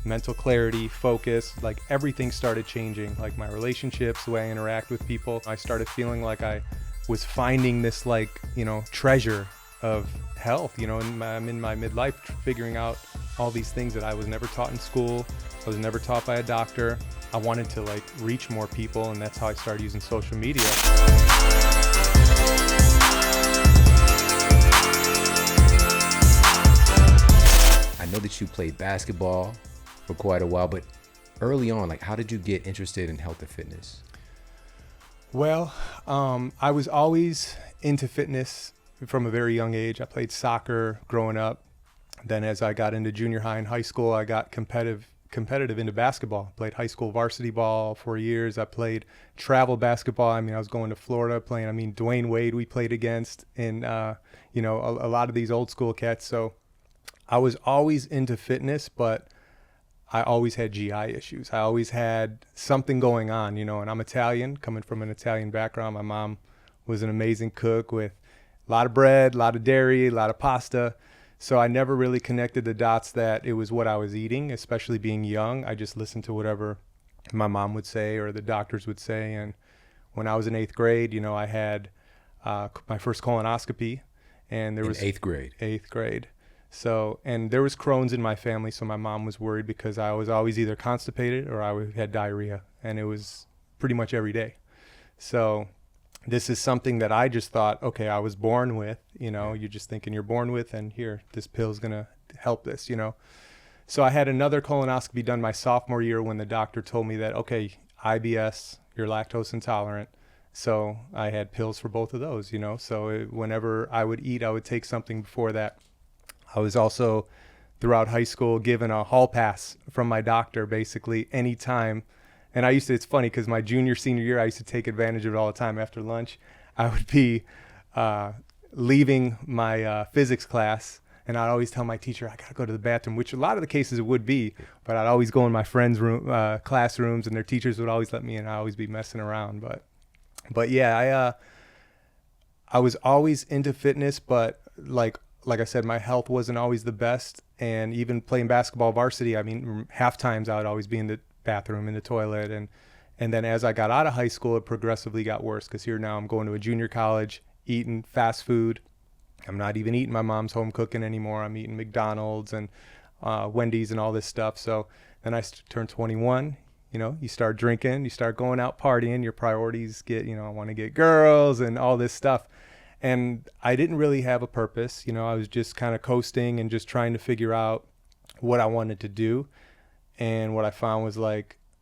mental clarity, focus, like everything started changing. Like my relationships, the way I interact with people. I started feeling like I was finding this treasure of health, and I'm in my midlife figuring out all these things that I was never taught in school. I was never taught by a doctor. I wanted to reach more people, and that's how I started using social media. I know that you played basketball for quite a while, but early on, how did you get interested in health and fitness? Well, I was always into fitness from a very young age. I played soccer growing up. Then as I got into junior high and high school, I got competitive into basketball. Played high school varsity ball for years. I played travel basketball. I was going to Florida playing, Dwayne Wade we played against, and a lot of these old school cats. So I was always into fitness, but I always had GI issues. I always had something going on, and I'm Italian, coming from an Italian background. My mom was an amazing cook with a lot of bread, a lot of dairy, a lot of pasta. So I never really connected the dots that it was what I was eating, especially being young. I just listened to whatever my mom would say or the doctors would say. And when I was in 8th grade, I had my first colonoscopy. And there was 8th grade. 8th grade. So, and there was Crohn's in my family, so my mom was worried because I was always either constipated or I had diarrhea, and it was pretty much every day. So this is something that I just thought, okay, I was born with, you're just thinking you're born with, and here, this pill's going to help this, So I had another colonoscopy done my sophomore year when the doctor told me that, okay, IBS, you're lactose intolerant. So I had pills for both of those, So whenever I would eat, I would take something before that. I was also, throughout high school, given a hall pass from my doctor, basically, anytime. And it's funny because my junior, senior year, I used to take advantage of it all the time. After lunch, I would be leaving my physics class, and I'd always tell my teacher, I got to go to the bathroom, which a lot of the cases it would be, but I'd always go in my friends' classrooms, and their teachers would always let me in. I'd always be messing around. But yeah, I was always into fitness, but like I said, my health wasn't always the best. And even playing basketball varsity, half times I would always be in the bathroom, in the toilet. And then as I got out of high school, it progressively got worse because here now I'm going to a junior college, eating fast food. I'm not even eating my mom's home cooking anymore. I'm eating McDonald's and Wendy's and all this stuff. So then I turned 21. You start drinking, you start going out partying. Your priorities get, I want to get girls and all this stuff. And I didn't really have a purpose. I was just kind of coasting and just trying to figure out what I wanted to do. And what I found was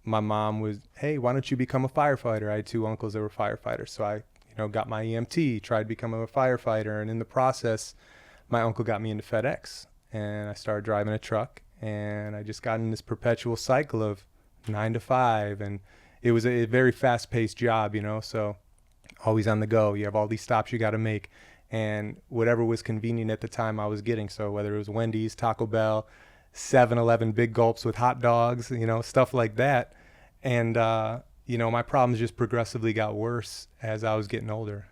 my mom was, hey, why don't you become a firefighter? I had 2 uncles that were firefighters. So I, got my EMT, tried becoming a firefighter. And in the process, my uncle got me into FedEx. And I started driving a truck. And I just got in this perpetual cycle of 9 to 5. And it was a very fast-paced job, so always on the go. You have all these stops you got to make, and whatever was convenient at the time I was getting. So whether it was Wendy's, Taco Bell, 7-Eleven big gulps with hot dogs, stuff like that. And, my problems just progressively got worse as I was getting older.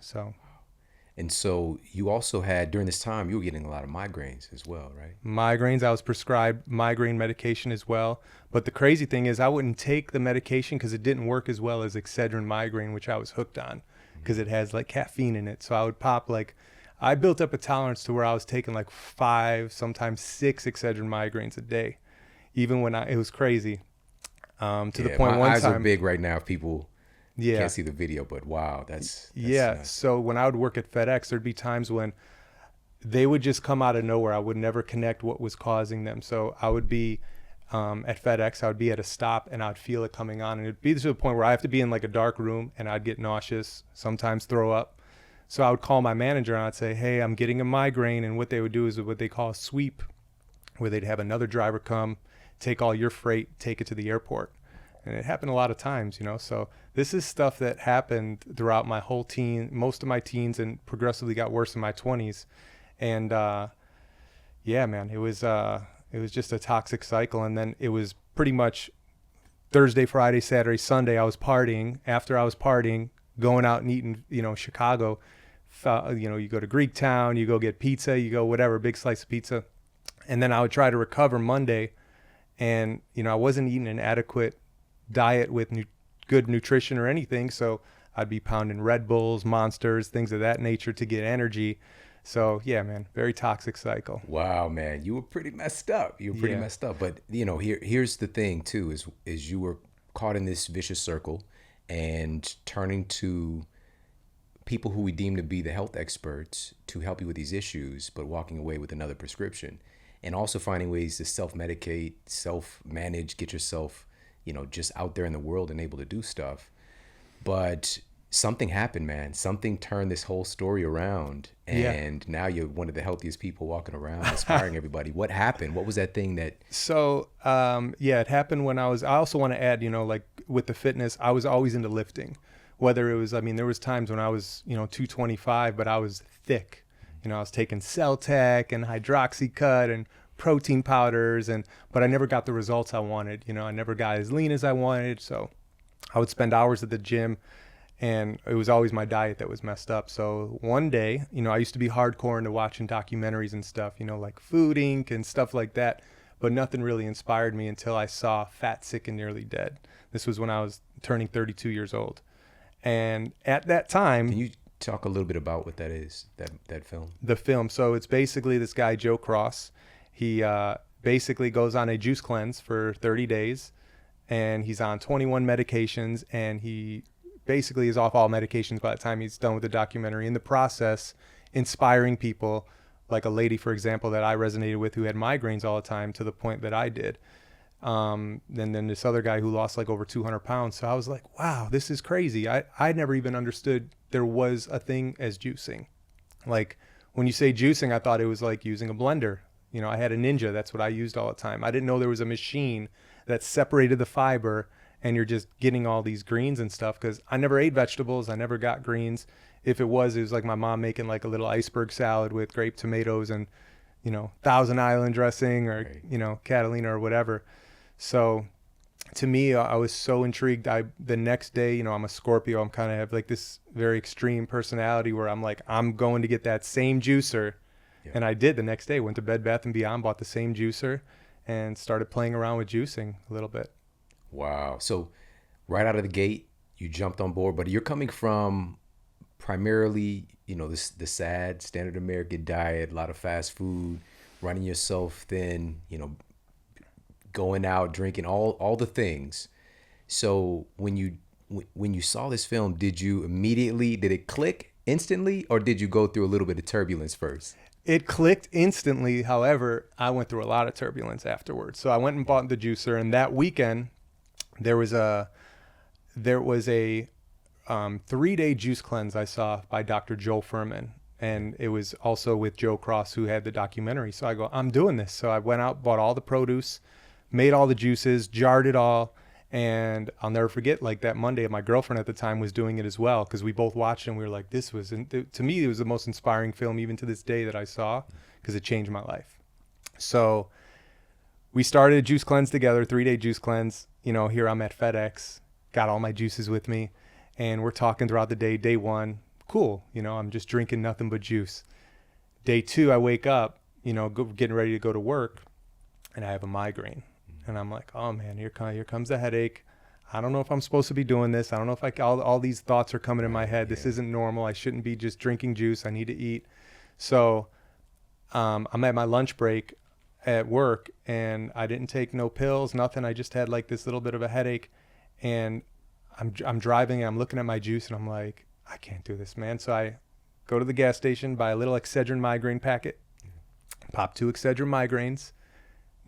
And so you also had, during this time, you were getting a lot of migraines as well, right? Migraines, I was prescribed migraine medication as well. But the crazy thing is I wouldn't take the medication because it didn't work as well as Excedrin migraine, which I was hooked on, because it has caffeine in it. So I would pop I built up a tolerance to where I was taking 5, sometimes 6 Excedrin migraines a day, even when it was crazy. To the point my eyes are big right now if people Yeah. Can't see the video, but wow, that's yeah. nuts. So when I would work at FedEx, there'd be times when they would just come out of nowhere. I would never connect what was causing them. So I would be at FedEx, I would be at a stop and I'd feel it coming on. And it'd be to the point where I have to be in like a dark room and I'd get nauseous, sometimes throw up. So I would call my manager and I'd say, hey, I'm getting a migraine. And what they would do is what they call a sweep, where they'd have another driver come, take all your freight, take it to the airport. And it happened a lot of times, you know. So this is stuff that happened throughout my whole most of my teens, and progressively got worse in my 20s. And yeah, man, it was just a toxic cycle. And then it was pretty much Thursday, Friday, Saturday, Sunday, I was partying. After I was partying, going out and eating, you know, Chicago, you know, you go to Greektown, you go get pizza, you go whatever, big slice of pizza. And then I would try to recover Monday. And, I wasn't eating an adequate diet with good nutrition or anything. So I'd be pounding Red Bulls, Monsters, things of that nature to get energy. So yeah, man, very toxic cycle. Wow, man, you were pretty messed up. You were pretty Yeah. messed up. But here's the thing too: is you were caught in this vicious circle, and turning to people who we deem to be the health experts to help you with these issues, but walking away with another prescription, and also finding ways to self-medicate, self-manage, get yourself, just out there in the world and able to do stuff. But something happened, man. Something turned this whole story around, and now you're one of the healthiest people walking around, inspiring everybody. What happened? What was that thing that? So, it happened when I also want to add, like with the fitness, I was always into lifting, whether it was, there was times when I was, 225, but I was thick, I was taking Celtec and Hydroxycut and protein powders, but I never got the results I wanted. I never got as lean as I wanted. So I would spend hours at the gym, and it was always my diet that was messed up. So one day, I used to be hardcore into watching documentaries and stuff, like Food Inc. and stuff like that, but nothing really inspired me until I saw Fat, Sick, and Nearly Dead. This was when I was turning 32 years old. And at that time... Can you talk a little bit about what that is, that film? The film. So it's basically this guy, Joe Cross. He basically goes on a juice cleanse for 30 days, and he's on 21 medications, and he basically is off all medications by the time he's done with the documentary. In the process, inspiring people, like a lady, for example, that I resonated with who had migraines all the time to the point that I did. And then this other guy who lost like over 200 pounds. So I was like, wow, this is crazy. I never even understood there was a thing as juicing. Like when you say juicing, I thought it was like using a blender. I had a Ninja. That's what I used all the time. I didn't know there was a machine that separated the fiber and you're just getting all these greens and stuff, because I never ate vegetables. I never got greens. If it was like my mom making like a little iceberg salad with grape tomatoes and, Thousand Island dressing or, Right. Catalina or whatever. So to me, I was so intrigued. The next day, I'm a Scorpio. I'm kind of have like this very extreme personality where I'm like, I'm going to get that same juicer. Yeah. And I did the next day, went to Bed Bath & Beyond, bought the same juicer and started playing around with juicing a little bit. Wow. So right out of the gate, you jumped on board, but you're coming from primarily, the sad standard American diet, a lot of fast food, running yourself thin, going out, drinking, all the things. So when you saw this film, did it click instantly, or did you go through a little bit of turbulence first? It clicked instantly. However, I went through a lot of turbulence afterwards. So I went and bought the juicer, and that weekend there was a 3-day juice cleanse I saw by Dr. Joel Fuhrman. And it was also with Joe Cross, who had the documentary. So I go, I'm doing this. So I went out, bought all the produce, made all the juices, jarred it all. And I'll never forget, like that Monday, my girlfriend at the time was doing it as well, because we both watched it and we were like, to me, it was the most inspiring film even to this day that I saw, because it changed my life. So we started a juice cleanse together, 3-day juice cleanse. Here I'm at FedEx, got all my juices with me, and we're talking throughout the day. Day 1, cool. I'm just drinking nothing but juice. Day 2, I wake up, getting ready to go to work, and I have a migraine. And I'm like, oh man, here comes the headache. I don't know if I'm supposed to be doing this. I don't know if all these thoughts are coming in my head. This isn't normal. I shouldn't be just drinking juice. I need to eat. So I'm at my lunch break at work, and I didn't take no pills, nothing. I just had like this little bit of a headache, and I'm driving and I'm looking at my juice and I'm like, I can't do this, man. So I go to the gas station, buy a little Excedrin migraine packet, pop 2 Excedrin migraines,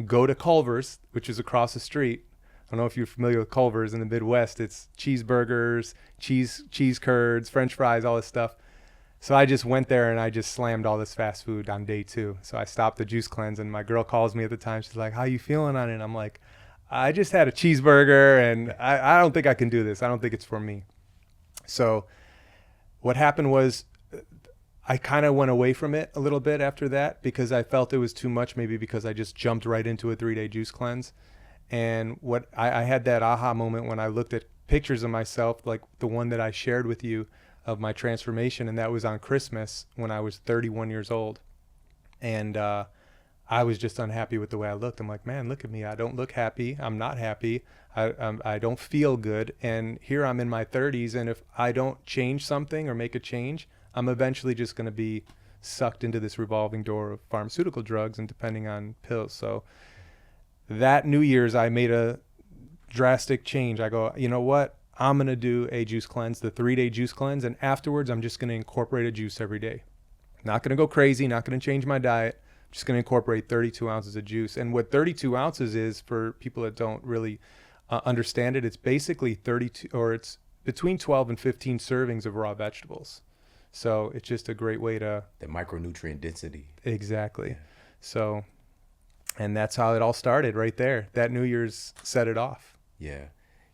go to Culver's, which is across the street. I don't know if you're familiar with Culver's in the Midwest. It's cheeseburgers, cheese curds, French fries, all this stuff. So I just went there and I just slammed all this fast food on day 2. So I stopped the juice cleanse, and my girl calls me at the time. She's like, how you feeling on it? And I'm like, I just had a cheeseburger and I don't think I can do this. I don't think it's for me. So what happened was I kind of went away from it a little bit after that, because I felt it was too much, maybe because I just jumped right into a 3-day juice cleanse. And what I had that aha moment when I looked at pictures of myself, like the one that I shared with you of my transformation. And that was on Christmas when I was 31 years old. And I was just unhappy with the way I looked. I'm like, man, look at me. I don't look happy. I'm not happy. I don't feel good. And here I'm in my 30s. And if I don't change something or make a change, I'm eventually just going to be sucked into this revolving door of pharmaceutical drugs and depending on pills. So that New Year's, I made a drastic change. I go, you know what? I'm going to do a juice cleanse, the 3-day juice cleanse. And afterwards, I'm just going to incorporate a juice every day. Not going to go crazy, not going to change my diet. I'm just going to incorporate 32 ounces of juice. And what 32 ounces is, for people that don't really understand it, it's basically 32, or it's between 12 and 15 servings of raw vegetables. So it's just a great way to... The micronutrient density. Exactly. Yeah. So, and that's how it all started right there. That New Year's set it off. Yeah.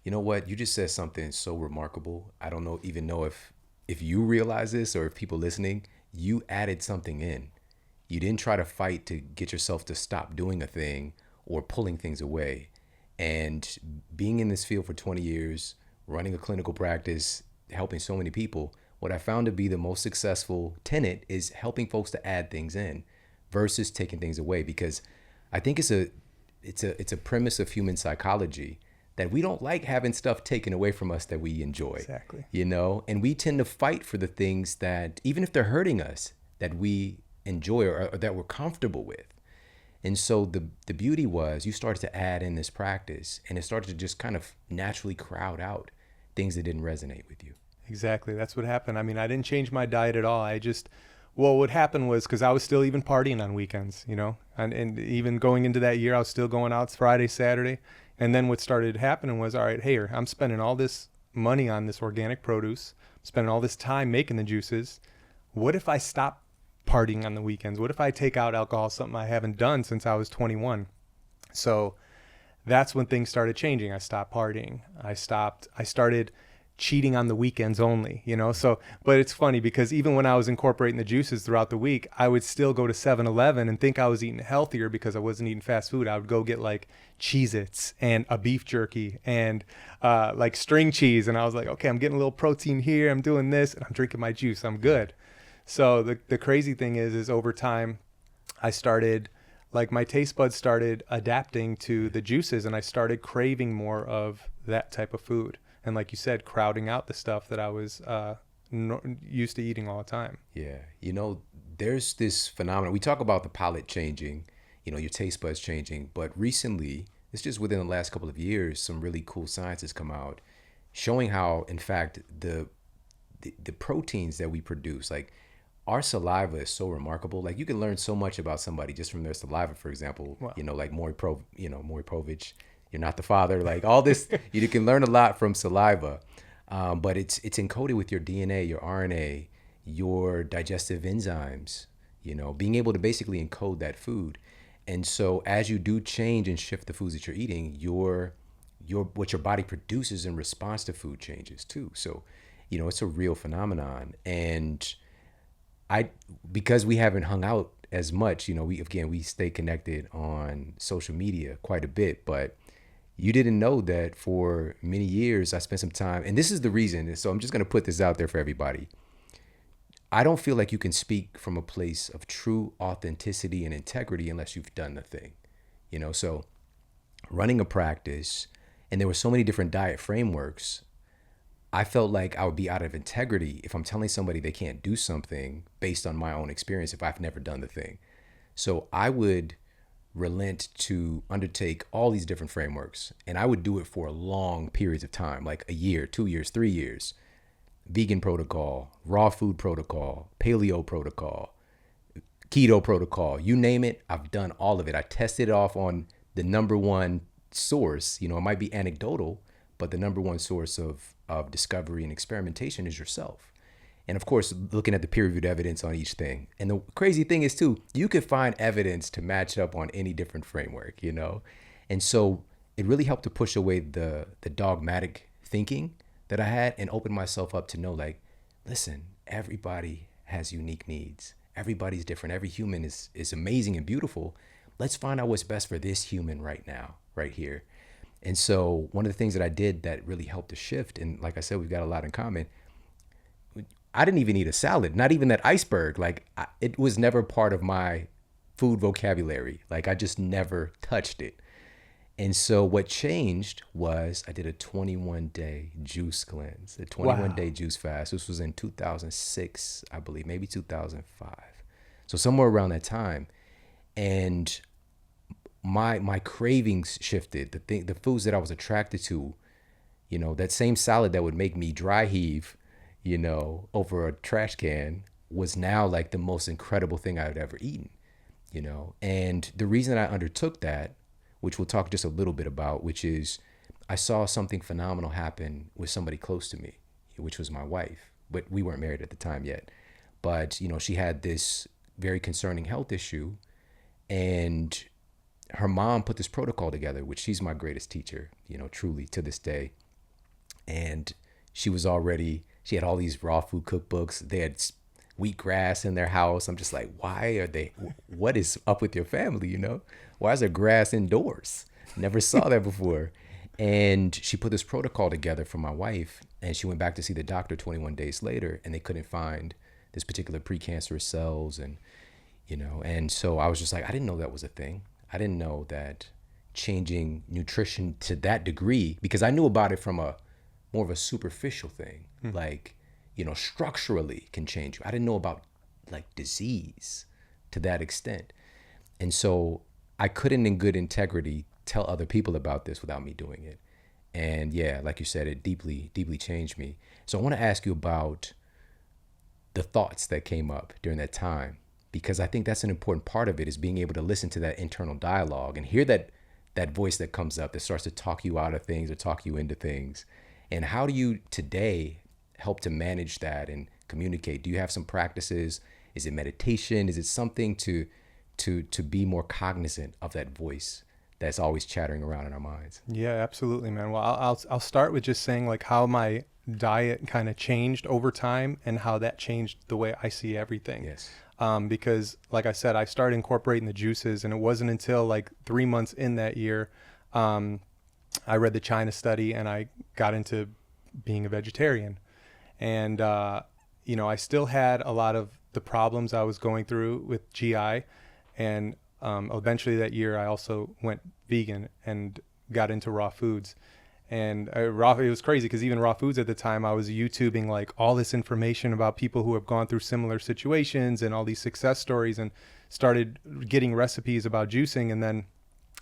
You know what? You just said something so remarkable. I don't even know if you realize this or if people listening, you added something in. You didn't try to fight to get yourself to stop doing a thing or pulling things away. And being in this field for 20 years, running a clinical practice, helping so many people, what I found to be the most successful tenet is helping folks to add things in versus taking things away. Because I think it's a premise of human psychology that we don't like having stuff taken away from us that we enjoy. Exactly. You know, and we tend to fight for the things that, even if they're hurting us, that we enjoy or that we're comfortable with. And so the beauty was you started to add in this practice and it started to just kind of naturally crowd out things that didn't resonate with you. Exactly. That's what happened. I mean, I didn't change my diet at all. Well, what happened was, because I was still even partying on weekends, you know, and even going into that year, I was still going out Friday, Saturday. And then what started happening was, all right, here, I'm spending all this money on this organic produce, spending all this time making the juices. What if I stop partying on the weekends? What if I take out alcohol, something I haven't done since I was 21? So that's when things started changing. I stopped partying. I started cheating on the weekends only, you know? So, but it's funny because even when I was incorporating the juices throughout the week, I would still go to 7-Eleven and think I was eating healthier because I wasn't eating fast food. I would go get like Cheez-Its and a beef jerky and like string cheese. And I was like, okay, I'm getting a little protein here. I'm doing this and I'm drinking my juice. I'm good. So the crazy thing is over time, I started, like my taste buds started adapting to the juices and I started craving more of that type of food. And like you said, crowding out the stuff that I was used to eating all the time. Yeah. You know, there's this phenomenon. We talk about the palate changing, you know, your taste buds changing. But recently, it's just within the last couple of years, some really cool science has come out showing how, in fact, the proteins that we produce, like our saliva is so remarkable. Like you can learn so much about somebody just from their saliva, for example, wow. You know, like Maury Povich. You're not the father, like all this, you can learn a lot from saliva, but it's encoded with your DNA, your RNA, your digestive enzymes, you know, being able to basically encode that food. And so as you do change and shift the foods that you're eating, what your body produces in response to food changes too. So, you know, it's a real phenomenon. And because we haven't hung out as much, you know, we stay connected on social media quite a bit, but you didn't know that for many years I spent some time, and this is the reason, so I'm just going to put this out there for everybody. I don't feel like you can speak from a place of true authenticity and integrity unless you've done the thing, you know? So running a practice, and there were so many different diet frameworks, I felt like I would be out of integrity if I'm telling somebody they can't do something based on my own experience if I've never done the thing. So I would relent to undertake all these different frameworks, and I would do it for long periods of time, like a year, 2 years, 3 years. Vegan protocol, raw food protocol, paleo protocol, keto protocol, you name it, I've done all of it. I tested it off on the number one source. You know, it might be anecdotal, but the number one source of discovery and experimentation is yourself. And of course, looking at the peer-reviewed evidence on each thing. And the crazy thing is too, you could find evidence to match up on any different framework, you know? And so it really helped to push away the dogmatic thinking that I had and open myself up to know, like, listen, everybody has unique needs. Everybody's different. Every human is amazing and beautiful. Let's find out what's best for this human right now, right here. And so one of the things that I did that really helped to shift, and like I said, we've got a lot in common, I didn't even eat a salad, not even that iceberg. Like it was never part of my food vocabulary. Like I just never touched it. And so what changed was I did a 21-day juice cleanse, a 21-day Wow. juice fast. This was in 2006, I believe, maybe 2005. So somewhere around that time. And my cravings shifted. The foods that I was attracted to, that same salad that would make me dry heave, over a trash can was now like the most incredible thing I had ever eaten, And the reason I undertook that, which we'll talk just a little bit about, which is I saw something phenomenal happen with somebody close to me, which was my wife. But we weren't married at the time yet. But, she had this very concerning health issue, and her mom put this protocol together, which she's my greatest teacher, truly to this day. And she had all these raw food cookbooks. They had wheatgrass in their house. I'm just like, what is up with your family? Why is there grass indoors? Never saw that before. And she put this protocol together for my wife, and she went back to see the doctor 21 days later, and they couldn't find this particular precancerous cells. And so I was just like, I didn't know that was a thing. I didn't know that changing nutrition to that degree, because I knew about it from more of a superficial thing, like, structurally can change you. I didn't know about like disease to that extent. And so I couldn't in good integrity tell other people about this without me doing it. And yeah, like you said, it deeply, deeply changed me. So I want to ask you about the thoughts that came up during that time, because I think that's an important part of it, is being able to listen to that internal dialogue and hear that voice that comes up that starts to talk you out of things or talk you into things. And how do you today help to manage that and communicate? Do you have some practices? Is it meditation? Is it something to be more cognizant of that voice that's always chattering around in our minds? Yeah, absolutely, man. Well, I'll start with just saying like how my diet kind of changed over time and how that changed the way I see everything. Yes. Because like I said, I started incorporating the juices, and it wasn't until like 3 months in that year, I read the China study and I got into being a vegetarian. And, I still had a lot of the problems I was going through with GI. And eventually that year, I also went vegan and got into raw foods. And it was crazy because even raw foods at the time, I was YouTubing like all this information about people who have gone through similar situations and all these success stories, and started getting recipes about juicing. And then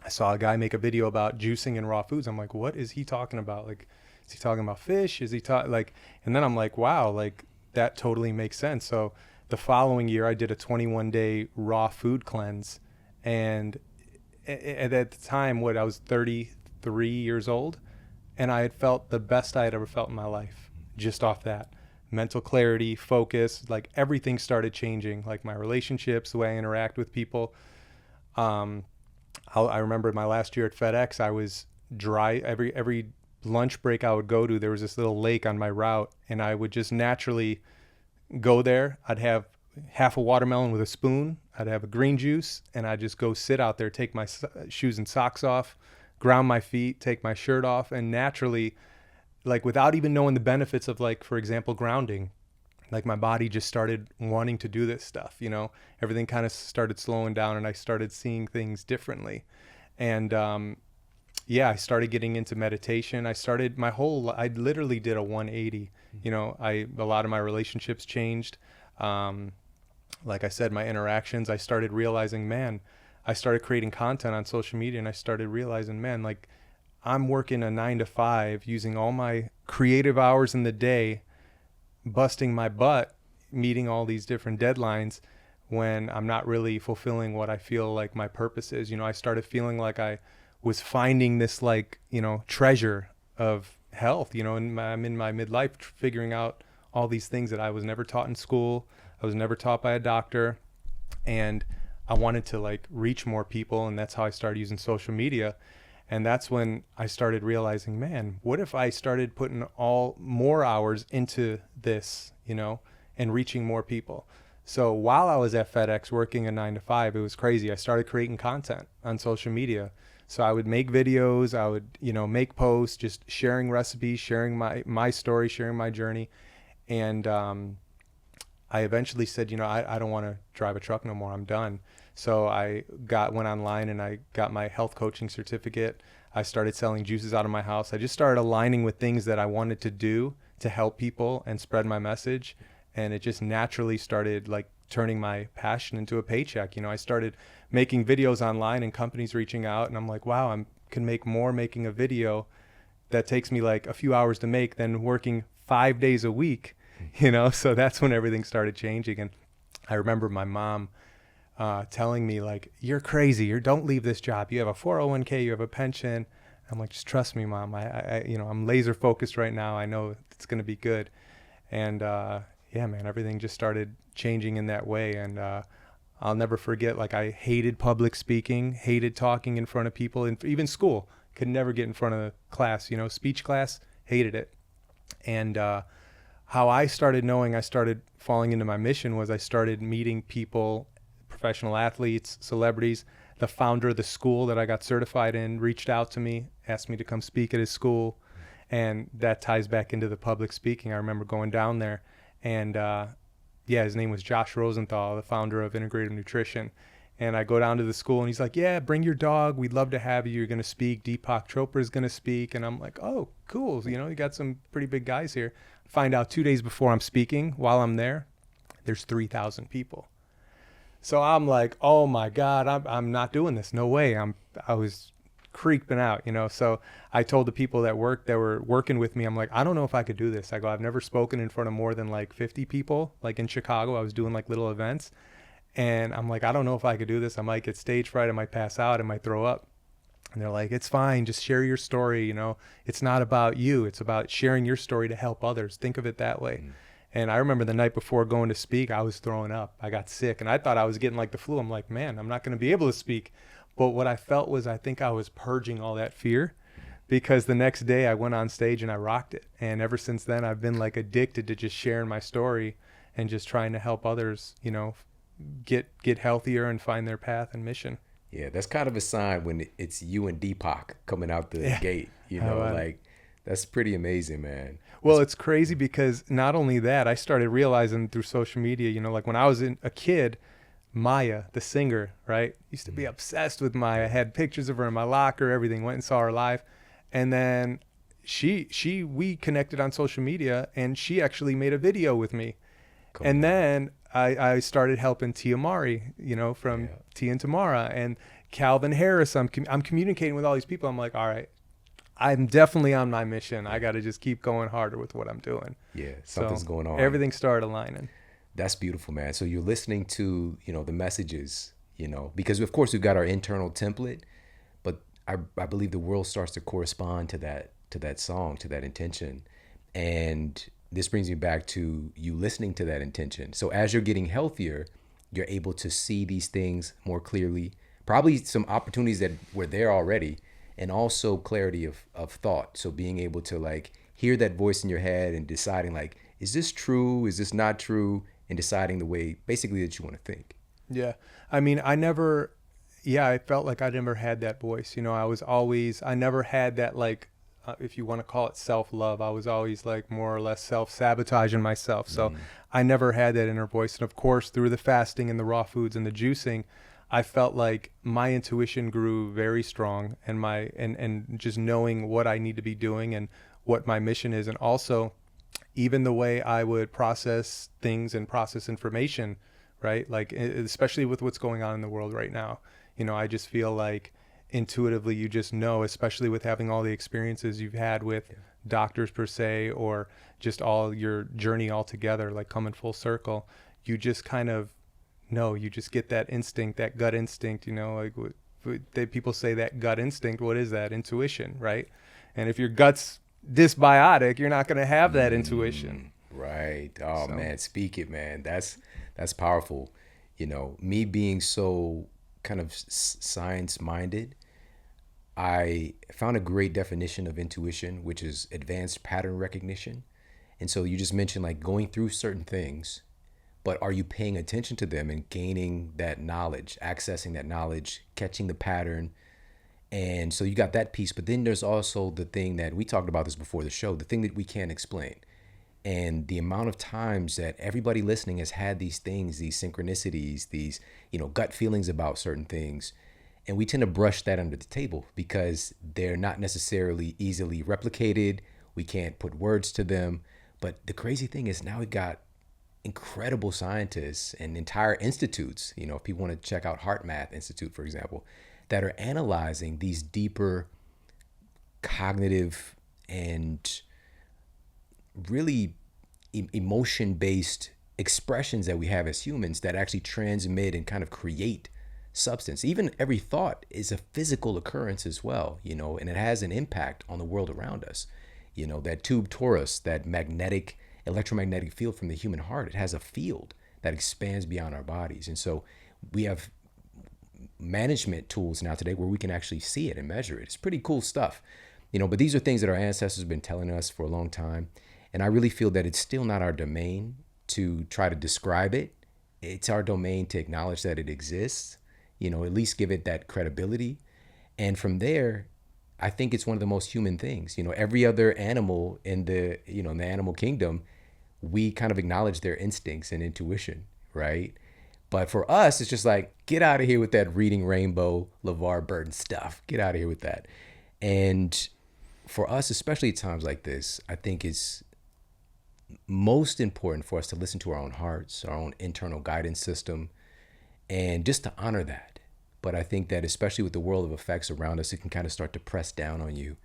I saw a guy make a video about juicing and raw foods. I'm like, what is he talking about? Like, is he talking about fish? Is he like, and then I'm like, wow, like that totally makes sense. So the following year I did a 21-day raw food cleanse. And at the time, I was 33 years old, and I had felt the best I had ever felt in my life just off that. Mental clarity, focus, like everything started changing, like my relationships, the way I interact with people. I remember my last year at FedEx, I was dry. Every lunch break I would go to, there was this little lake on my route, and I would just naturally go there. I'd have half a watermelon with a spoon. I'd have a green juice, and I'd just go sit out there, take my shoes and socks off, ground my feet, take my shirt off, and naturally, like without even knowing the benefits of, like, for example, grounding, like my body just started wanting to do this stuff, everything kind of started slowing down, and I started seeing things differently. And I started getting into meditation. I literally did a 180. A lot of my relationships changed. Like I said, my interactions, I started realizing, man, I started creating content on social media, and I started realizing, man, like I'm working a 9 to 5, using all my creative hours in the day, busting my butt, meeting all these different deadlines, when I'm not really fulfilling what I feel like my purpose is. I started feeling like I was finding this, like, treasure of health, and I'm in my midlife figuring out all these things that I was never taught in school. I was never taught by a doctor, and I wanted to like reach more people. And that's how I started using social media. And that's when I started realizing, man, what if I started putting more hours into this, and reaching more people? So while I was at FedEx working a 9 to 5, it was crazy. I started creating content on social media. So I would make videos, I would, make posts, just sharing recipes, sharing my story, sharing my journey. And I eventually said, I don't want to drive a truck no more. I'm done. So I went online and I got my health coaching certificate. I started selling juices out of my house. I just started aligning with things that I wanted to do to help people and spread my message. And it just naturally started like turning my passion into a paycheck. I started making videos online and companies reaching out, and I'm like, wow, I can make more making a video that takes me like a few hours to make than working 5 days a week, So that's when everything started changing. And I remember my mom telling me like, you're crazy. Don't leave this job. You have a 401k, you have a pension. I'm like, just trust me, Mom. I'm laser focused right now. I know it's going to be good. And yeah, man, everything just started changing in that way. And I'll never forget, like, I hated public speaking, hated talking in front of people, and even school. Could never get in front of the class, speech class, hated it. And how I started knowing I started falling into my mission was I started meeting people, professional athletes, celebrities. The founder of the school that I got certified in reached out to me, asked me to come speak at his school. And that ties back into the public speaking. I remember going down there, and his name was Josh Rosenthal, the founder of Integrative Nutrition. And I go down to the school and he's like, yeah, bring your dog. We'd love to have you. You're going to speak. Deepak Chopra is going to speak. And I'm like, oh, cool. You got some pretty big guys here. Find out 2 days before I'm speaking, while I'm there, there's 3,000 people. So I'm like, oh my God, I'm not doing this. No way. I was creeping out, So I told the people that were working with me, I'm like, I don't know if I could do this. I go, I've never spoken in front of more than like 50 people. Like in Chicago, I was doing like little events. And I'm like, I don't know if I could do this. I might get stage fright. I might pass out. I might throw up. And they're like, it's fine. Just share your story. It's not about you. It's about sharing your story to help others. Think of it that way. And I remember the night before going to speak, I was throwing up. I got sick and I thought I was getting like the flu. I'm like, man, I'm not going to be able to speak. But what I felt was, I think I was purging all that fear, because the next day I went on stage and I rocked it. And ever since then, I've been like addicted to just sharing my story and just trying to help others, get healthier and find their path and mission. Yeah, that's kind of a sign when it's you and Deepak coming out the gate, like that's pretty amazing, man. Well, it's crazy because not only that, I started realizing through social media, like when I was a kid, Maya, the singer, right? Used to be obsessed with Maya. I had pictures of her in my locker, everything, went and saw her live. And then we connected on social media, and she actually made a video with me. Cool. And then I started helping Tia Mari, from Tia and Tamara, and Calvin Harris. I'm communicating with all these people. I'm like, all right, I'm definitely on my mission. I got to just keep going harder with what I'm doing. Yeah, something's going on. Everything started aligning. That's beautiful, man. So you're listening to, the messages, because of course we've got our internal template, but I believe the world starts to correspond to that song, to that intention. And this brings me back to you listening to that intention. So as you're getting healthier, you're able to see these things more clearly, probably some opportunities that were there already, and also clarity of thought. So being able to like hear that voice in your head and deciding like, is this true? Is this not true? And deciding the way basically that you want to think. Yeah. I mean, I felt like I never had that voice. I never had that, like, if you want to call it self-love. I was always like more or less self-sabotaging myself. So I never had that inner voice. And of course, through the fasting and the raw foods and the juicing, I felt like my intuition grew very strong, and and just knowing what I need to be doing and what my mission is. And also even the way I would process things and process information, right? Like, especially with what's going on in the world right now, I just feel like intuitively you just know, especially with having all the experiences you've had with doctors per se, or just all your journey altogether, like coming full circle, you just kind of know, you just get that instinct, that gut instinct, like people say that gut instinct. What is that? Intuition, right? And if your gut's dysbiotic, you're not going to have that intuition. Right. Oh, so, man, speak it, man. That's powerful. Me being so kind of science minded, I found a great definition of intuition, which is advanced pattern recognition. And so you just mentioned like going through certain things, but are you paying attention to them and gaining that knowledge, accessing that knowledge, catching the pattern? And so you got that piece, but then there's also the thing that we talked about this before the show, the thing that we can't explain. And the amount of times that everybody listening has had these things, these synchronicities, these, gut feelings about certain things. And we tend to brush that under the table because they're not necessarily easily replicated. We can't put words to them. But the crazy thing is now we've got incredible scientists and entire institutes, if people want to check out Heart Math Institute, for example, that are analyzing these deeper cognitive and really emotion-based expressions that we have as humans that actually transmit and kind of create substance. Even every thought is a physical occurrence as well, and it has an impact on the world around us. That tube torus, that electromagnetic field from the human heart, it has a field that expands beyond our bodies. And so we have management tools now today where we can actually see it and measure it. It's pretty cool stuff. But these are things that our ancestors have been telling us for a long time. And I really feel that it's still not our domain to try to describe it. It's our domain to acknowledge that it exists, at least give it that credibility. And from there, I think it's one of the most human things. Every other animal in the animal kingdom, we kind of acknowledge their instincts and intuition, right? But for us, it's just like, get out of here with that reading rainbow, LeVar Burton stuff. Get out of here with that. And for us, especially at times like this, I think it's most important for us to listen to our own hearts, our own internal guidance system, and just to honor that. But I think that especially with the world of effects around us, it can kind of start to press down on you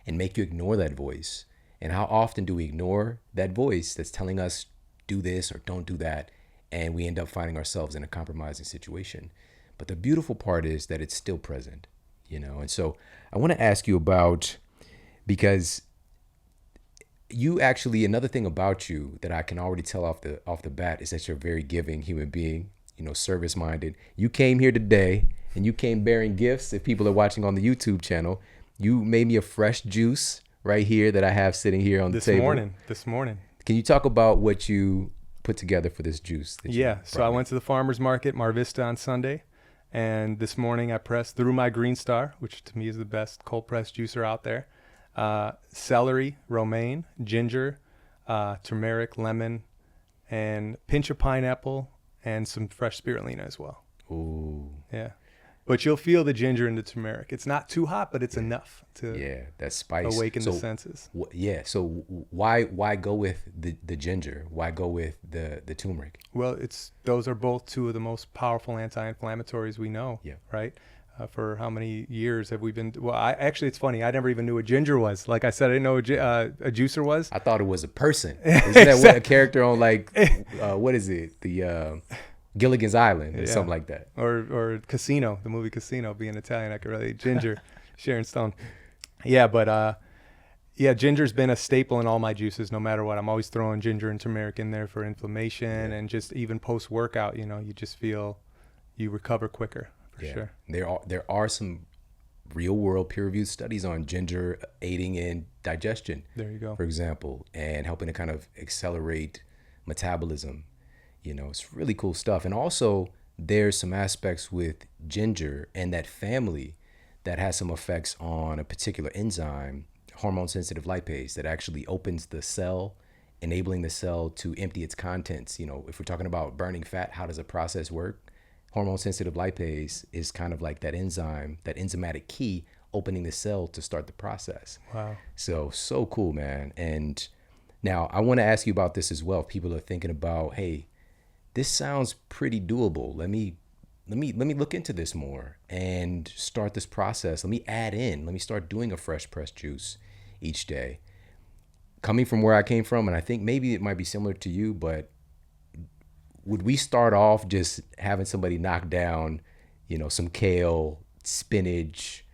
and make you ignore that voice. And how often do we ignore that voice that's telling us do this or don't do that? And we end up finding ourselves in a compromising situation. But the beautiful part is that it's still present, And so I want to ask you about, because you actually, another thing about you that I can already tell off the bat is that you're a very giving human being, service minded. You came here today and you came bearing gifts. If people are watching on the YouTube channel, you made me a fresh juice right here that I have sitting here on the table. This morning. Can you talk about what you put together for this juice? So I went to the farmer's market, Mar Vista, on Sunday. And this morning I pressed through my Green Star, which to me is the best cold pressed juicer out there. Celery, romaine, ginger, turmeric, lemon, and pinch of pineapple, and some fresh spirulina as well. Ooh. Yeah. But you'll feel the ginger and the turmeric. It's not too hot, but it's enough to that spice awaken the senses. So why go with the ginger? Why go with the turmeric? Well, those are both two of the most powerful anti-inflammatories we know. Yeah. Right. For how many years have we been? Well, actually, it's funny. I never even knew what ginger was. Like I said, I didn't know what a juicer was. I thought it was a person. Isn't that what a character on what is it? The Gilligan's Island or something like that. Or Casino, the movie Casino. Being Italian, I could relate. Ginger, Sharon Stone. Yeah, but ginger's been a staple in all my juices, no matter what. I'm always throwing ginger and turmeric in there for inflammation and just even post-workout. You just feel you recover quicker. Sure. There are some real world peer-reviewed studies on ginger aiding in digestion. There you go. For example, and helping to kind of accelerate metabolism. It's really cool stuff. And also there's some aspects with ginger and that family that has some effects on a particular enzyme, hormone-sensitive lipase, that actually opens the cell, enabling the cell to empty its contents. If we're talking about burning fat, how does a process work? Hormone-sensitive lipase is kind of like that enzyme, that enzymatic key opening the cell to start the process. Wow. So cool, man. And now I want to ask you about this as well. If people are thinking about, hey, this sounds pretty doable. Let me look into this more and start this process. Let me start doing a fresh pressed juice each day. Coming from where I came from, and I think maybe it might be similar to you, but would we start off just having somebody knock down, some kale, spinach,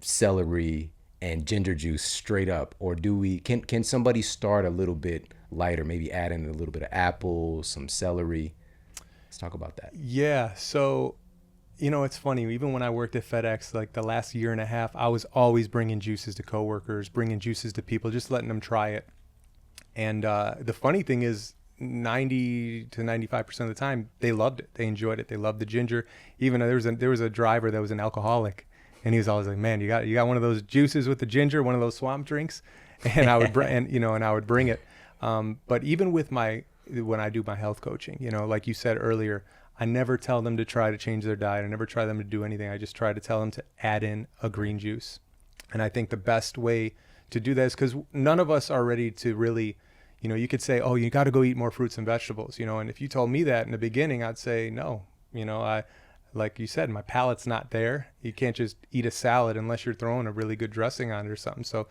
celery, and ginger juice straight up? Or can somebody start a little bit lighter, maybe add in a little bit of apple, some celery? Let's talk about that. Yeah. So, it's funny. Even when I worked at FedEx, like the last year and a half, I was always bringing juices to coworkers, bringing juices to people, just letting them try it. And the funny thing is, 90 to 95% of the time, they loved it. They enjoyed it. They loved the ginger. Even there was a driver that was an alcoholic, and he was always like, "Man, you got one of those juices with the ginger, one of those swamp drinks," and I would bring it. But even with when I do my health coaching, you know, like you said earlier, I never tell them to try to change their diet. I never try them to do anything. I just try to tell them to add in a green juice. And I think the best way to do that is because none of us are ready to really, you know, you could say, oh, you got to go eat more fruits and vegetables, you know, and if you told me that in the beginning, I'd say, no, you know, like you said, my palate's not there. You can't just eat a salad unless you're throwing a really good dressing on it or something. So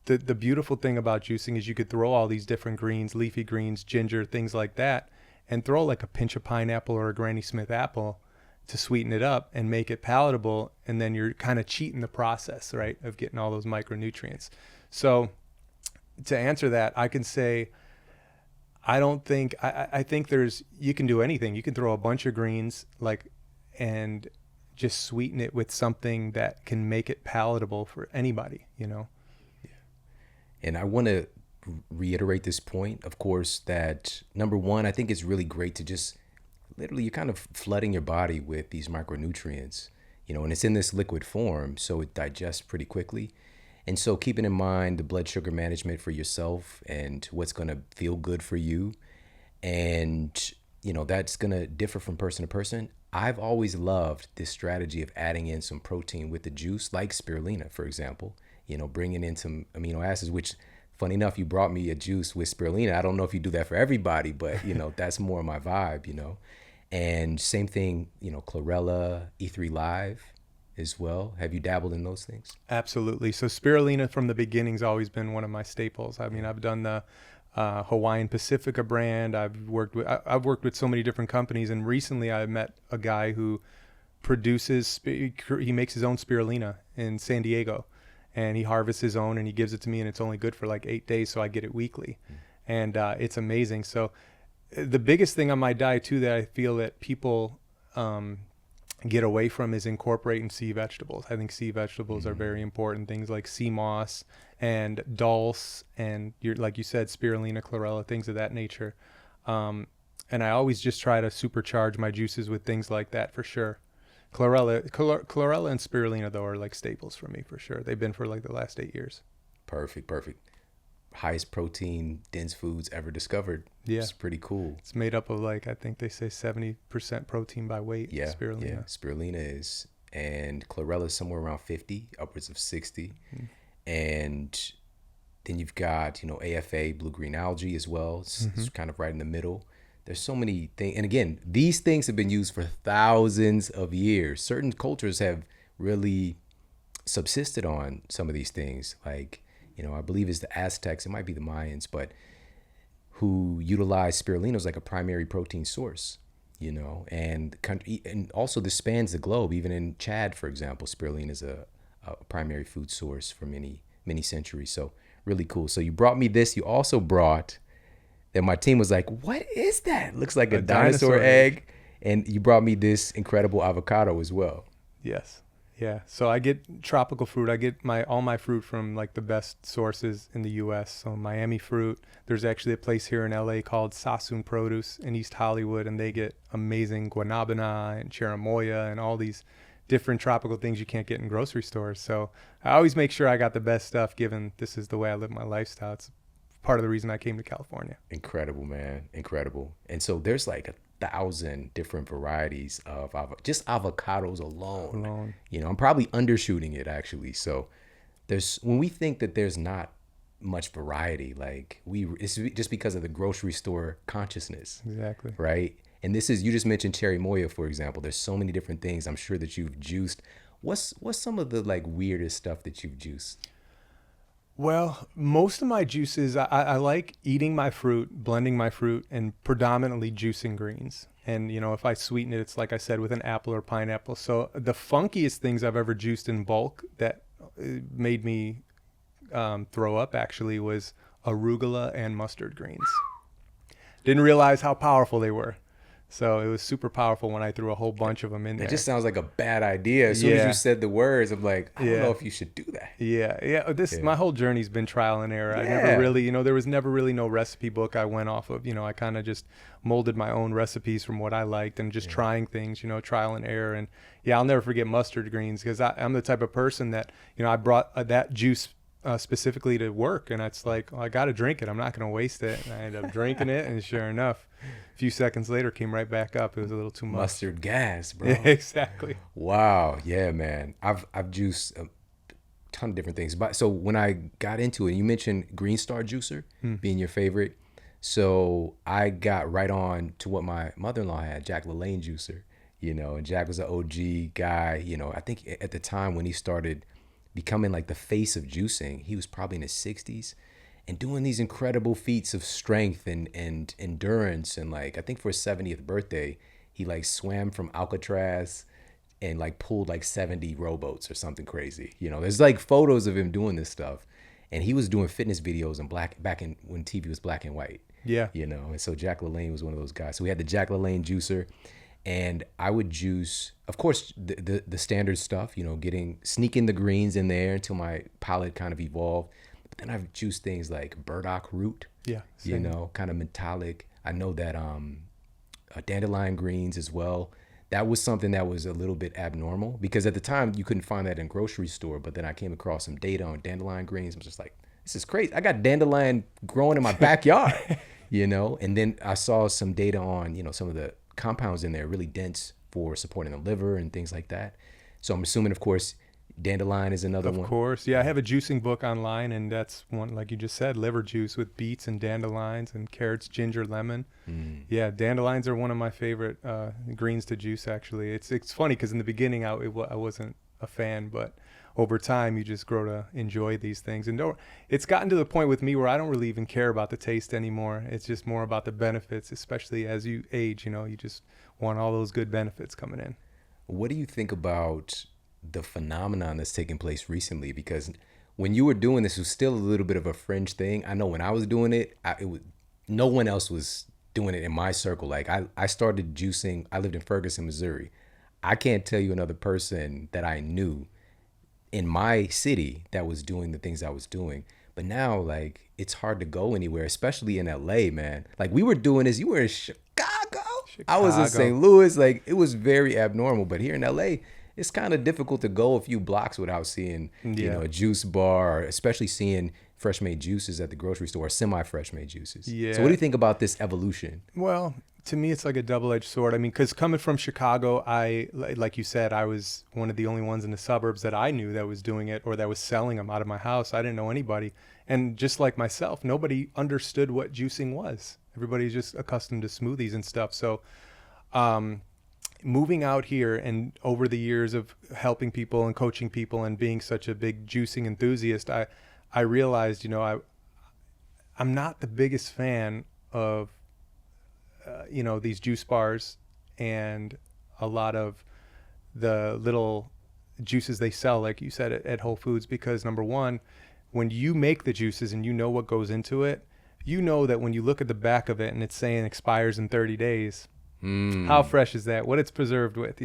the beautiful thing about juicing is you could throw all these different greens, leafy greens, ginger, things like that, and throw like a pinch of pineapple or a Granny Smith apple to sweeten it up and make it palatable. And then you're kind of cheating the process, right, of getting all those micronutrients. So to answer that, I can say, I think you can do anything. You can throw a bunch of greens and just sweeten it with something that can make it palatable for anybody, you know? And I want to reiterate this point, of course, that number one, I think it's really great to just literally, you're kind of flooding your body with these micronutrients, you know, and it's in this liquid form, so it digests pretty quickly. And so keeping in mind the blood sugar management for yourself and what's going to feel good for you. And, you know, that's going to differ from person to person. I've always loved this strategy of adding in some protein with the juice, like spirulina, for example, you know, bringing in some amino acids, which funny enough, you brought me a juice with spirulina. I don't know if you do that for everybody, but, you know, that's more my vibe, you know. And same thing, you know, chlorella, E3 Live as well. Have you dabbled in those things? Absolutely. So spirulina from the beginning's always been one of my staples. I mean, I've done the Hawaiian Pacifica brand. I've worked with so many different companies, and recently I met a guy who he makes his own spirulina in San Diego, and he harvests his own and he gives it to me, and it's only good for like 8 days, so I get it weekly. And it's amazing. So the biggest thing on my diet too that I feel that people get away from is incorporating sea vegetables. I think sea vegetables are very important. Things like sea moss and dulse and like you said, spirulina, chlorella, things of that nature. And I always just try to supercharge my juices with things like that for sure. Chlorella and spirulina though are like staples for me for sure. They've been for like the last 8 years. Perfect. Highest protein dense foods ever discovered. Yeah. It's pretty cool. It's made up of like, I think they say 70% protein by weight. Yeah. Spirulina. Yeah. Spirulina is, and chlorella is somewhere around 50, upwards of 60. And then you've got, you know, AFA, blue-green algae as well. It's kind of right in the middle. There's so many things. And again, these things have been used for thousands of years. Certain cultures have really subsisted on some of these things. Like, you know, I believe it's the Aztecs, it might be the Mayans, but who utilize spirulina as like a primary protein source, you know, and also this spans the globe. Even in Chad, for example, spirulina is a primary food source for many centuries. So really cool. So you brought me this. You also brought, and my team was like, what is that? It looks like a dinosaur egg. And you brought me this incredible avocado as well. Yes. Yeah. So I get tropical fruit. I get all my fruit from like the best sources in the U.S. So Miami fruit. There's actually a place here in L.A. called Sassoon Produce in East Hollywood, and they get amazing guanabana and cherimoya and all these different tropical things you can't get in grocery stores. So I always make sure I got the best stuff, given this is the way I live my lifestyle. It's part of the reason I came to California. Incredible, man. Incredible. And so there's like 1,000 different varieties of just avocados alone. You know, I'm probably undershooting it actually. So when we think that there's not much variety, like it's just because of the grocery store consciousness. Exactly. Right. And you just mentioned cherimoya, for example. There's so many different things I'm sure that you've juiced. What's some of the like weirdest stuff that you've juiced? Well, most of my juices, I like eating my fruit, blending my fruit, and predominantly juicing greens. And, you know, if I sweeten it, it's like I said, with an apple or pineapple. So the funkiest things I've ever juiced in bulk that made me throw up actually was arugula and mustard greens. Didn't realize how powerful they were. So it was super powerful when I threw a whole bunch of them in there. It just sounds like a bad idea. As soon as you said the words, I'm like, I don't know if you should do that. Yeah. My whole journey's been trial and error. I never really, you know, there was never really no recipe book I went off of. You know, I kind of just molded my own recipes from what I liked and just trying things, you know, trial and error. And I'll never forget mustard greens because I'm the type of person that, you know, I brought that juice specifically to work. And it's like, I got to drink it. I'm not going to waste it. And I ended up drinking it. And sure enough, a few seconds later, came right back up. It was a little too much. Mustard gas, bro. Yeah, exactly. Wow. Yeah, man. I've juiced a ton of different things. But so when I got into it, you mentioned Green Star Juicer being your favorite. So I got right on to what my mother-in-law had, Jack LaLanne Juicer, and Jack was an OG guy. I think at the time when he started becoming like the face of juicing, he was probably in his 60s and doing these incredible feats of strength and endurance. And like, I think for his 70th birthday, he like swam from Alcatraz and like pulled like 70 rowboats or something crazy. There's like photos of him doing this stuff. And he was doing fitness videos in back in when TV was black and white. Yeah. And so Jack LaLanne was one of those guys. So we had the Jack LaLanne juicer, and I would juice, of course, the standard stuff, sneaking the greens in there until my palate kind of evolved. But then I've juiced things like burdock root, Yeah. Same. kind of metallic. I know that dandelion greens as well. That was something that was a little bit abnormal because at the time you couldn't find that in grocery store. But then I came across some data on dandelion greens. I was just like, this is crazy. I got dandelion growing in my backyard, And then I saw some data on, some of the compounds in there really dense for supporting the liver and things like that. So I'm assuming, of course, dandelion is another one. Of course. Yeah, I have a juicing book online, and that's one, like you just said, liver juice with beets and dandelions and carrots, ginger, lemon. Yeah, dandelions are one of my favorite greens to juice, actually. It's funny because in the beginning I wasn't a fan, but over time you just grow to enjoy these things. And it's gotten to the point with me where I don't really even care about the taste anymore. It's just more about the benefits, especially as you age, you just want all those good benefits coming in. What do you think about the phenomenon that's taking place recently? Because when you were doing this, it was still a little bit of a fringe thing. I know when I was doing it, no one else was doing it in my circle. Like I started juicing. I lived in Ferguson, Missouri. I can't tell you another person that I knew in my city that was doing the things I was doing. But now, like, it's hard to go anywhere, especially in LA, man. Like, we were doing this. You were in Chicago. I was in St. Louis. Like, it was very abnormal. But here in LA, it's kind of difficult to go a few blocks without seeing, a juice bar, or especially seeing fresh made juices at the grocery store, semi-fresh made juices. Yeah. So what do you think about this evolution? Well, to me, it's like a double-edged sword. I mean, because coming from Chicago, like you said, I was one of the only ones in the suburbs that I knew that was doing it or that was selling them out of my house. I didn't know anybody. And just like myself, nobody understood what juicing was. Everybody's just accustomed to smoothies and stuff. So moving out here and over the years of helping people and coaching people and being such a big juicing enthusiast, I realized, I'm not the biggest fan of these juice bars and a lot of the little juices they sell, like you said, at Whole Foods, because number one, when you make the juices and you know what goes into it, you know that when you look at the back of it and it's saying expires in 30 days, how fresh is that? What it's preserved with,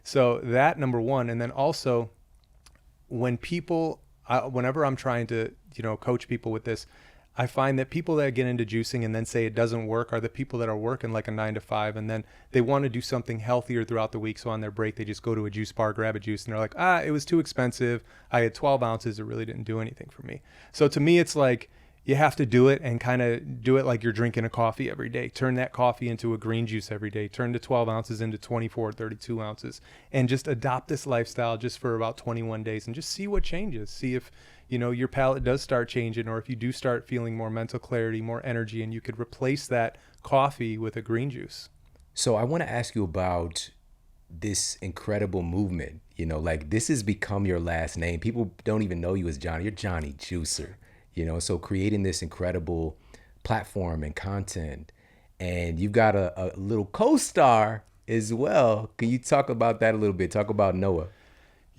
So that, number one. And then also when whenever I'm trying to, coach people with this, I find that people that get into juicing and then say it doesn't work are the people that are working like a 9 to 5, and then they want to do something healthier throughout the week. So on their break, they just go to a juice bar, grab a juice, and they're like, it was too expensive. I had 12 ounces. It really didn't do anything for me. So to me, it's like you have to do it and kind of do it like you're drinking a coffee every day. Turn that coffee into a green juice every day. Turn the 12 ounces into 24, 32 ounces, and just adopt this lifestyle just for about 21 days and just see what changes. See if your palate does start changing, or if you do start feeling more mental clarity, more energy, and you could replace that coffee with a green juice. So I want to ask you about this incredible movement. Like, this has become your last name. People don't even know you as Jonny. You're Jonny Juicer. So creating this incredible platform and content, and you've got a little co-star as well. Can you talk about that a little bit? Talk about Noah.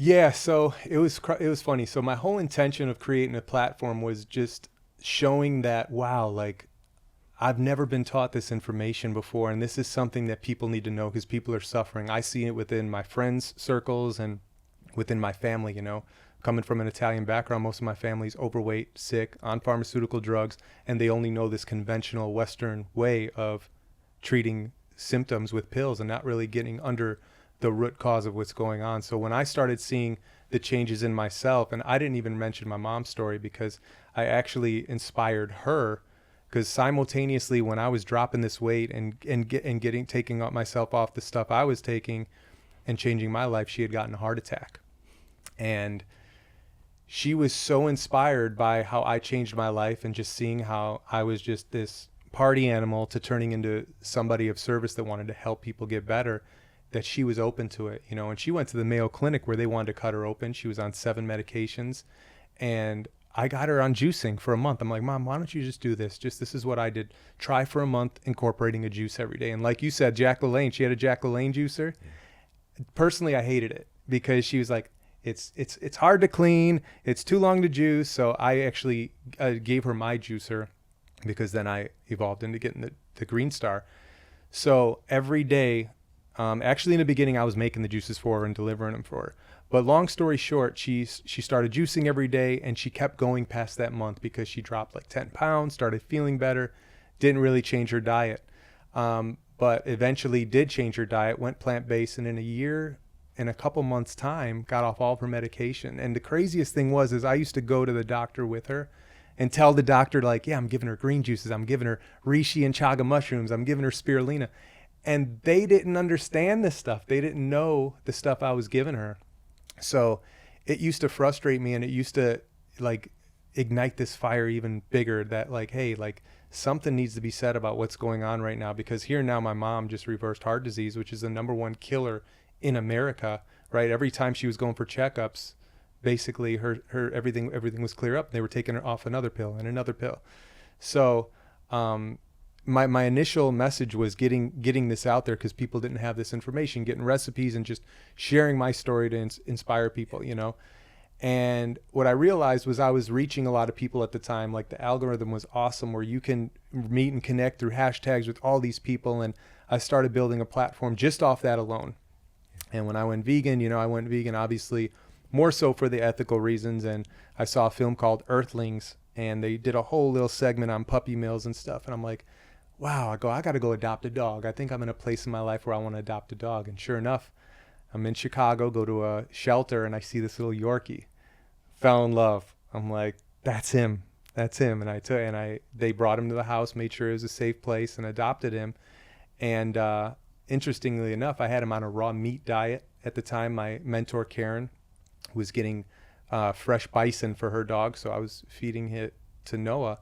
Yeah, so it was funny. So my whole intention of creating a platform was just showing that, wow, like I've never been taught this information before, and this is something that people need to know because people are suffering. I see it within my friends' circles and within my family, Coming from an Italian background, most of my family's overweight, sick, on pharmaceutical drugs, and they only know this conventional Western way of treating symptoms with pills and not really getting under the root cause of what's going on. So when I started seeing the changes in myself. And I didn't even mention my mom's story because I actually inspired her, because simultaneously when I was dropping this weight and taking up myself off the stuff I was taking and changing my life, she had gotten a heart attack. And she was so inspired by how I changed my life and just seeing how I was just this party animal to turning into somebody of service that wanted to help people get better, that she was open to it, you know. And she went to the Mayo Clinic where they wanted to cut her open. She was on 7 medications, and I got her on juicing for a month. I'm like, Mom, why don't you just do this? This is what I did. Try for a month incorporating a juice every day. And like you said, Jack LaLanne, she had a Jack LaLanne juicer. Personally, I hated it because she was like, it's hard to clean. It's too long to juice. So I actually gave her my juicer, because then I evolved into getting the Green Star. So every day, actually in the beginning, I was making the juices for her and delivering them for her. But long story short, she started juicing every day, and she kept going past that month because she dropped like 10 pounds, started feeling better, didn't really change her diet. But eventually did change her diet, went plant-based, and in a year and a couple months time, got off all of her medication. And the craziest thing is I used to go to the doctor with her and tell the doctor, like, yeah, I'm giving her green juices, I'm giving her reishi and chaga mushrooms, I'm giving her spirulina. And they didn't understand this stuff. They didn't know the stuff I was giving her. So it used to frustrate me, and it used to like ignite this fire even bigger, that like, hey, like something needs to be said about what's going on right now. Because here now my mom just reversed heart disease, which is the #1 killer in America, right? Every time she was going for checkups, basically her everything was clear up. They were taking her off another pill and another pill. So my initial message was getting this out there, because people didn't have this information, getting recipes and just sharing my story to inspire people, you know. And what I realized was I was reaching a lot of people at the time. Like, the algorithm was awesome, where you can meet and connect through hashtags with all these people. And I started building a platform just off that alone. And when I went vegan, you know, I went vegan obviously more so for the ethical reasons. And I saw a film called Earthlings, and they did a whole little segment on puppy mills and stuff. And I'm like, wow, I got to go adopt a dog. I think I'm in a place in my life where I want to adopt a dog. And sure enough, I'm in Chicago, go to a shelter, and I see this little Yorkie. Fell in love. I'm like, that's him. And they brought him to the house, made sure it was a safe place, and adopted him. And interestingly enough, I had him on a raw meat diet at the time. My mentor, Karen, was getting fresh bison for her dog, so I was feeding it to Noah.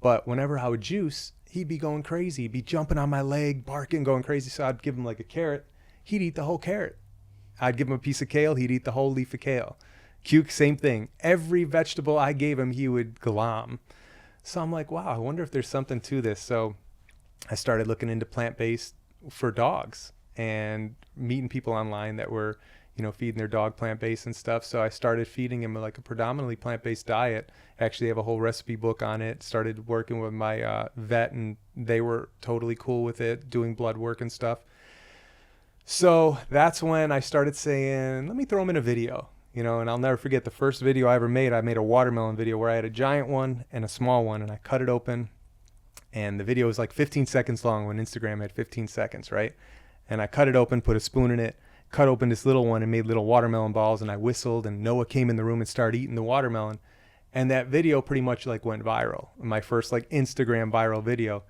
But whenever I would juice, he'd be going crazy. He'd be jumping on my leg, barking, going crazy. So I'd give him like a carrot. He'd eat the whole carrot. I'd give him a piece of kale. He'd eat the whole leaf of kale. Cuke, same thing. Every vegetable I gave him, he would glom. So I'm like, wow, I wonder if there's something to this. So I started looking into plant-based for dogs and meeting people online that were, you know, feeding their dog plant-based and stuff. So I started feeding him like a predominantly plant-based diet. Actually have a whole recipe book on it. Started working with my vet, and they were totally cool with it, doing blood work and stuff. So that's when I started saying, let me throw him in a video, you know. And I'll never forget the first video I ever made. I made a watermelon video where I had a giant one and a small one, and I cut it open. And the video was like 15 seconds long when Instagram had 15 seconds, right? And I cut it open, put a spoon in it, cut open this little one, and made little watermelon balls. And I whistled, and Noah came in the room and started eating the watermelon. And that video pretty much like went viral, my first like Instagram viral video.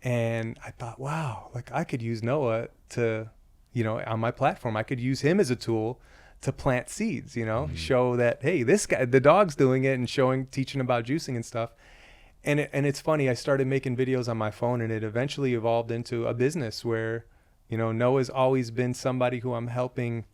And I thought, wow, like I could use Noah to, you know, on my platform, I could use him as a tool to plant seeds, you know, show that, hey, this guy, the dog's doing it, and teaching about juicing and stuff. And it's funny, I started making videos on my phone, and it eventually evolved into a business where, you know, Noah's always been somebody who I'm helping.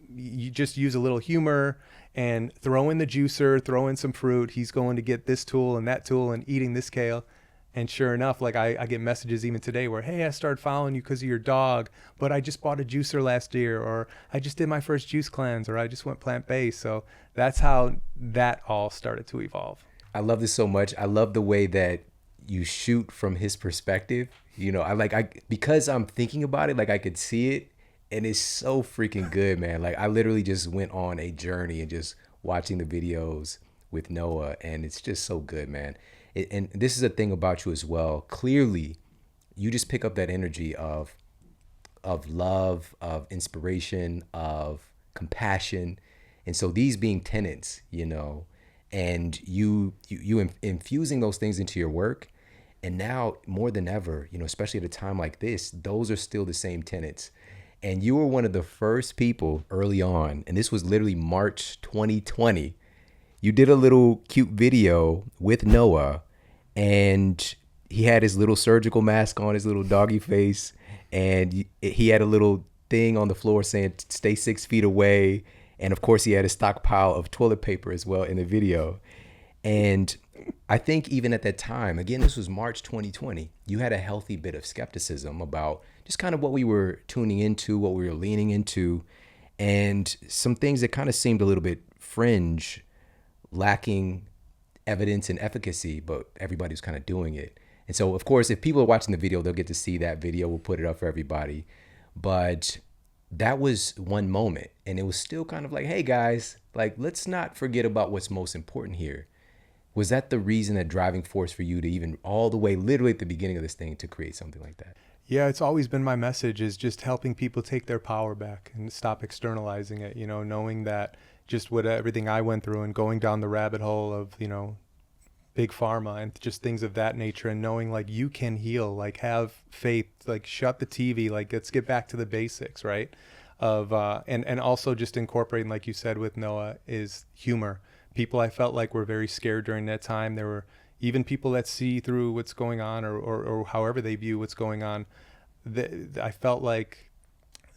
You just use a little humor and throw in the juicer, throw in some fruit. He's going to get this tool and that tool and eating this kale. And sure enough, like I get messages even today where, hey, I started following you because of your dog, but I just bought a juicer last year, or I just did my first juice cleanse, or I just went plant-based. So that's how that all started to evolve. I love this so much. I love the way that you shoot from his perspective. You know, because I'm thinking about it, like I could see it, and it's so freaking good, man. Like I literally just went on a journey and just watching the videos with Noah, and it's just so good, man. And this is a thing about you as well. Clearly, you just pick up that energy of love, of inspiration, of compassion. And so these being tenets, you know, and infusing those things into your work. And now more than ever, you know, especially at a time like this, those are still the same tenets. And you were one of the first people early on, and this was literally March 2020. You did a little cute video with Noah, and he had his little surgical mask on, his little doggy face, and he had a little thing on the floor saying, "Stay 6 feet away." And of course, he had a stockpile of toilet paper as well in the video. And I think even at that time, again, this was March 2020, you had a healthy bit of skepticism about just kind of what we were tuning into, what we were leaning into, and some things that kind of seemed a little bit fringe, lacking evidence and efficacy, but everybody was kind of doing it. And so, of course, if people are watching the video, they'll get to see that video. We'll put it up for everybody. But that was one moment. And it was still kind of like, hey, guys, like, let's not forget about what's most important here. Was that the reason, that driving force for you to even all the way, literally at the beginning of this thing, to create something like that? Yeah, it's always been my message, is just helping people take their power back and stop externalizing it, you know, knowing that just with everything I went through and going down the rabbit hole of, you know, big pharma and just things of that nature, and knowing like you can heal, like have faith, like shut the TV, like let's get back to the basics, right? Of and also just incorporating, like you said with Noah, is humor. People I felt like were very scared during that time. There were even people that see through what's going on, or however they view what's going on. I felt like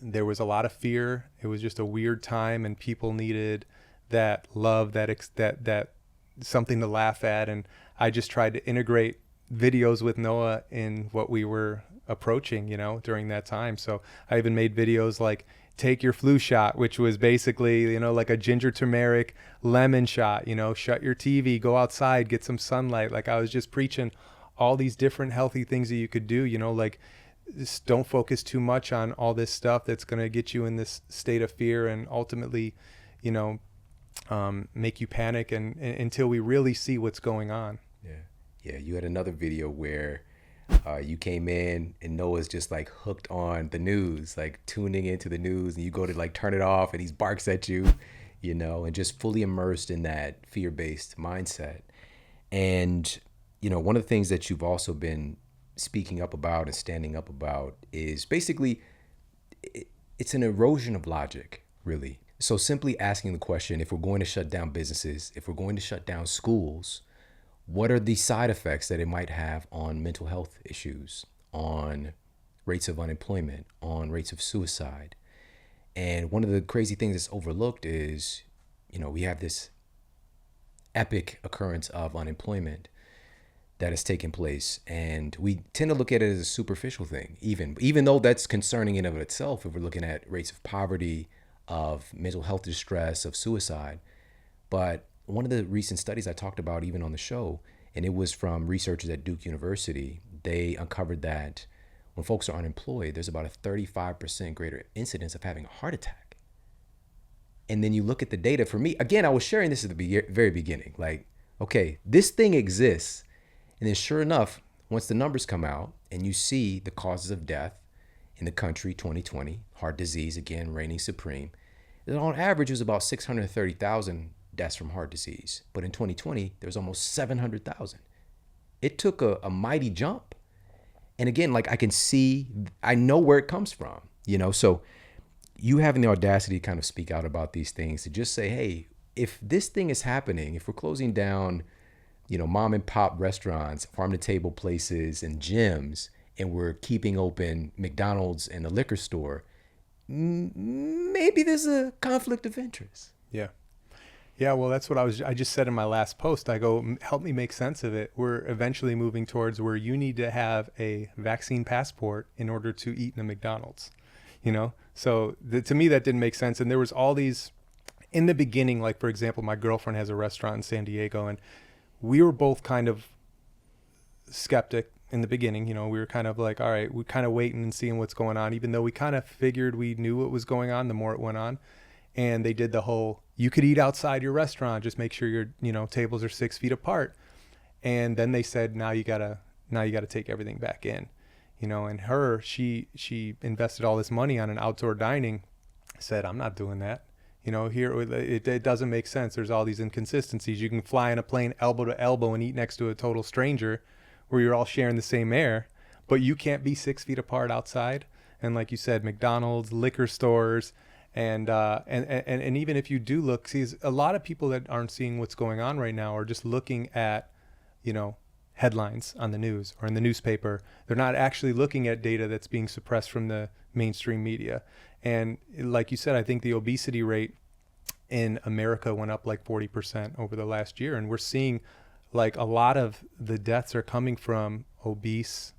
there was a lot of fear. It was just a weird time, and people needed that love, that something to laugh at. And I just tried to integrate videos with Noah in what we were approaching, you know, during that time. So I even made videos like take your flu shot, which was basically, you know, like a ginger turmeric lemon shot, you know, shut your TV, go outside, get some sunlight. Like I was just preaching all these different healthy things that you could do, you know, like just don't focus too much on all this stuff that's going to get you in this state of fear and ultimately, you know, make you panic and until we really see what's going on. Yeah. You had another video where you came in and Noah's just like hooked on the news, like tuning into the news, and you go to like turn it off and he barks at you, you know, and just fully immersed in that fear-based mindset. And, you know, one of the things that you've also been speaking up about and standing up about is basically it's an erosion of logic, really. So simply asking the question, if we're going to shut down businesses, if we're going to shut down schools, what are the side effects that it might have on mental health issues, on rates of unemployment, on rates of suicide? And one of the crazy things that's overlooked is, you know, we have this epic occurrence of unemployment that has taken place, and we tend to look at it as a superficial thing, even though that's concerning in of itself if we're looking at rates of poverty, of mental health distress, of suicide. But one of the recent studies I talked about even on the show, and it was from researchers at Duke University, they uncovered that when folks are unemployed, there's about a 35% greater incidence of having a heart attack. And then you look at the data. For me, again, I was sharing this at the very beginning, like, okay, this thing exists. And then sure enough, once the numbers come out and you see the causes of death in the country, 2020, heart disease, again, reigning supreme, that on average it was about 630,000 deaths from heart disease. But in 2020, there was almost 700,000. It took a mighty jump. And again, like I know where it comes from, you know? So you having the audacity to kind of speak out about these things, to just say, hey, if this thing is happening, if we're closing down, you know, mom and pop restaurants, farm to table places and gyms, and we're keeping open McDonald's and a liquor store, maybe there's a conflict of interest. Yeah, well, that's what I just said in my last post. I go, help me make sense of it. We're eventually moving towards where you need to have a vaccine passport in order to eat in a McDonald's, you know? So to me, that didn't make sense. And there was all these, in the beginning, like, for example, my girlfriend has a restaurant in San Diego, and we were both kind of skeptic in the beginning. You know, we were kind of like, all right, we're kind of waiting and seeing what's going on, even though we kind of figured we knew what was going on the more it went on. And they did the whole, you could eat outside your restaurant, just make sure your, you know, tables are 6 feet apart. And then they said, now you gotta take everything back in, you know. And she invested all this money on an outdoor dining, said, I'm not doing that. Here it doesn't make sense. There's all these inconsistencies. You can fly in a plane elbow to elbow and eat next to a total stranger where you're all sharing the same air, but you can't be 6 feet apart outside. And like you said, McDonald's, liquor stores, and even if you do look, see, a lot of people that aren't seeing what's going on right now are just looking at, headlines on the news or in the newspaper. They're not actually looking at data that's being suppressed from the mainstream media. And like you said, I think the obesity rate in America went up like 40% over the last year. And we're seeing like a lot of the deaths are coming from obese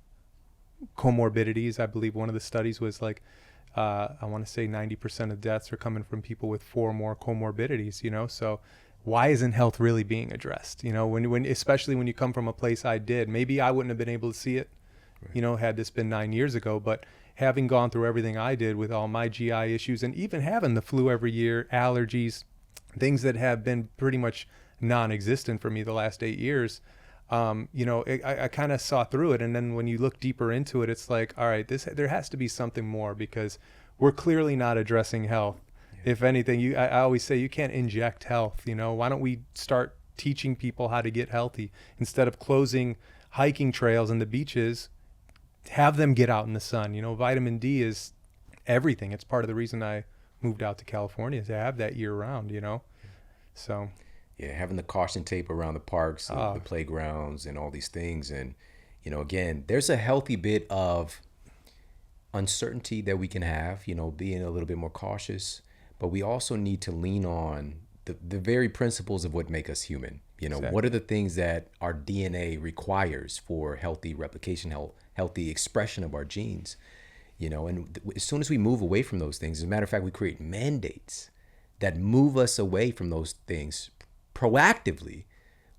comorbidities. I believe one of the studies was like, I want to say 90% of deaths are coming from people with 4 or more comorbidities, so why isn't health really being addressed? When especially when you come from a place I did, maybe I wouldn't have been able to see it, right, had this been 9 years ago, but having gone through everything I did with all my GI issues and even having the flu every year, allergies, things that have been pretty much non-existent for me the last 8 years, I kind of saw through it. And then when you look deeper into it, it's like, all right, there has to be something more because we're clearly not addressing health. Yeah. If anything, I always say you can't inject health. Why don't we start teaching people how to get healthy instead of closing hiking trails and the beaches? Have them get out in the sun. Vitamin D is everything. It's part of the reason I moved out to California, to have that year round. So. Yeah, having the caution tape around the parks, the playgrounds, and all these things. And, again, there's a healthy bit of uncertainty that we can have, being a little bit more cautious. But we also need to lean on the very principles of what make us human. Exactly. What are the things that our DNA requires for healthy replication, healthy expression of our genes? And as soon as we move away from those things, as a matter of fact, we create mandates that move us away from those things proactively.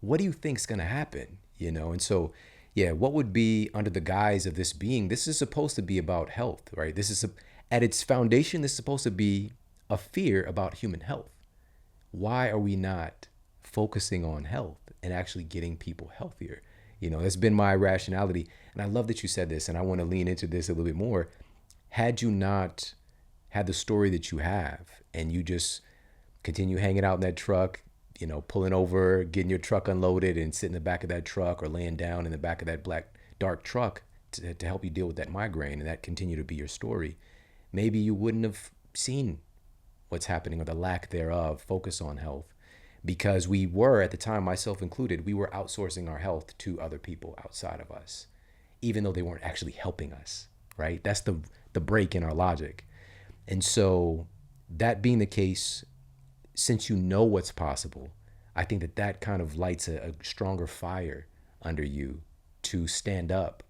What do you think is going to happen? And so, yeah, what would be under the guise of this being? This is supposed to be about health, right? This is at its foundation, this is supposed to be a fear about human health. Why are we not focusing on health and actually getting people healthier? That's been my rationality. And I love that you said this, and I want to lean into this a little bit more. Had you not had the story that you have and you just continue hanging out in that truck, pulling over, getting your truck unloaded and sit in the back of that truck or laying down in the back of that black, dark truck to help you deal with that migraine, and that continue to be your story, maybe you wouldn't have seen what's happening or the lack thereof focus on health, because we were, at the time, myself included, we were outsourcing our health to other people outside of us, even though they weren't actually helping us, right? That's the break in our logic. And so that being the case, since you know what's possible, I think that kind of lights a stronger fire under you to stand up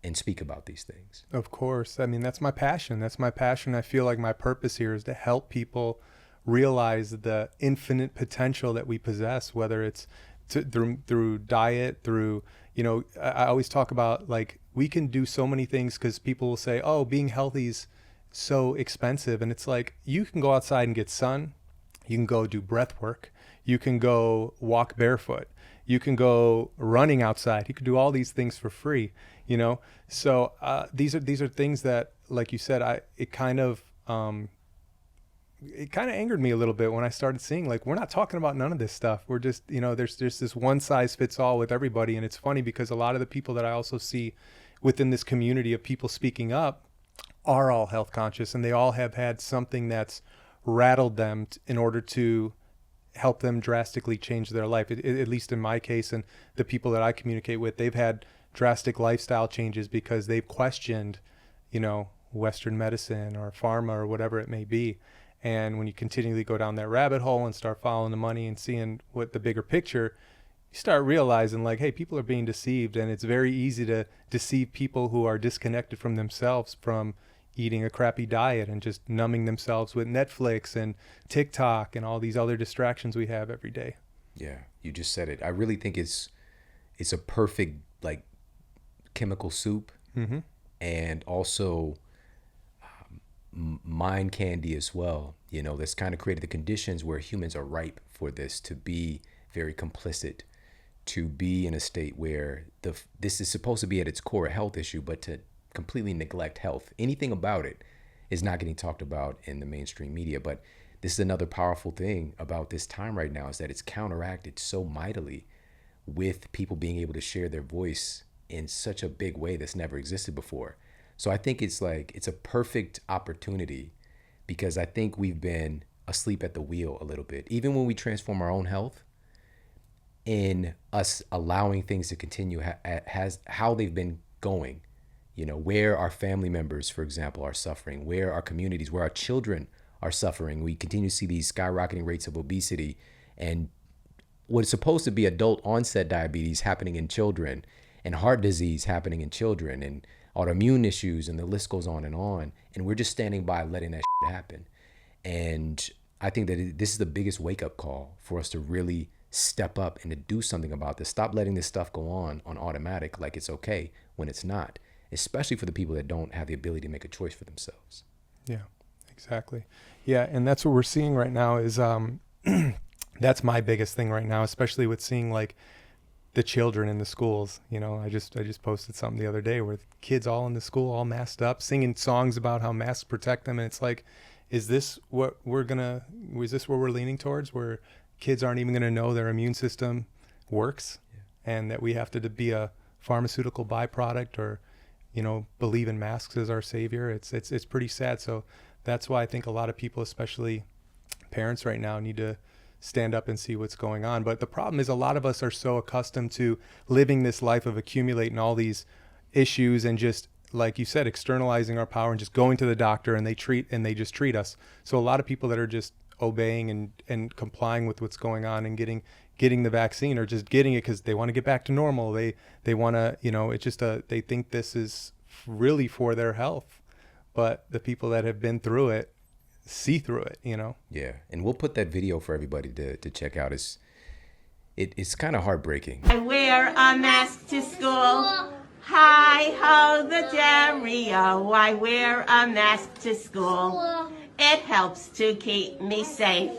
and speak about these things. Of course. I mean, that's my passion. I feel like my purpose here is to help people realize the infinite potential that we possess, whether it's through diet, through, I always talk about like we can do so many things because people will say, oh, being healthy is so expensive. And it's like, you can go outside and get sun. You can go do breath work. You can go walk barefoot. You can go running outside. You can do all these things for free, So these are things that, like you said, it kind of angered me a little bit when I started seeing like we're not talking about none of this stuff. We're just there's this one size fits all with everybody, and it's funny because a lot of the people that I also see within this community of people speaking up are all health conscious, and they all have had something that's rattled them in order to help them drastically change their life. At least in my case, and the people that I communicate with, they've had drastic lifestyle changes because they've questioned, Western medicine or pharma or whatever it may be. And when you continually go down that rabbit hole and start following the money and seeing what the bigger picture, you start realizing like, hey, people are being deceived, and it's very easy to deceive people who are disconnected from themselves, from eating a crappy diet and just numbing themselves with Netflix and TikTok and all these other distractions we have every day. Yeah, you just said it. I really think it's a perfect like chemical soup, mm-hmm. and also mind candy as well. That's kind of created the conditions where humans are ripe for this, to be very complicit, to be in a state where this is supposed to be at its core a health issue, but to completely neglect health. Anything about it is not getting talked about in the mainstream media. But this is another powerful thing about this time right now, is that it's counteracted so mightily with people being able to share their voice in such a big way that's never existed before. So I think it's a perfect opportunity, because I think we've been asleep at the wheel a little bit. Even when we transform our own health, in us allowing things to continue has how they've been going, where our family members, for example, are suffering, where our communities, where our children are suffering. We continue to see these skyrocketing rates of obesity and what is supposed to be adult onset diabetes happening in children, and heart disease happening in children, and autoimmune issues, and the list goes on. And we're just standing by letting that shit happen. And I think that this is the biggest wake up call for us to really step up and to do something about this. Stop letting this stuff go on automatic, like it's okay, when it's not, especially for the people that don't have the ability to make a choice for themselves. Yeah, exactly. Yeah. And that's what we're seeing right now is, that's my biggest thing right now, especially with seeing like the children in the schools. I just posted something the other day where kids all in the school, all masked up, singing songs about how masks protect them. And it's like, is this what we're leaning towards, where kids aren't even going to know their immune system works? Yeah. And that we have to be a pharmaceutical byproduct, or, believe in masks as our savior? It's pretty sad. So that's why I think a lot of people, especially parents right now, need to stand up and see what's going on. But the problem is, a lot of us are so accustomed to living this life of accumulating all these issues and just, like you said, externalizing our power and just going to the doctor, and they just treat us. So a lot of people that are just obeying and complying with what's going on and getting the vaccine, or just getting it because they want to get back to normal. They want to, it's just they think this is really for their health. But the people that have been through it see through it, Yeah. And we'll put that video for everybody to check out. It's kind of heartbreaking. I wear a mask to school. Hi ho the Dario. I wear a mask to school. It helps to keep me safe.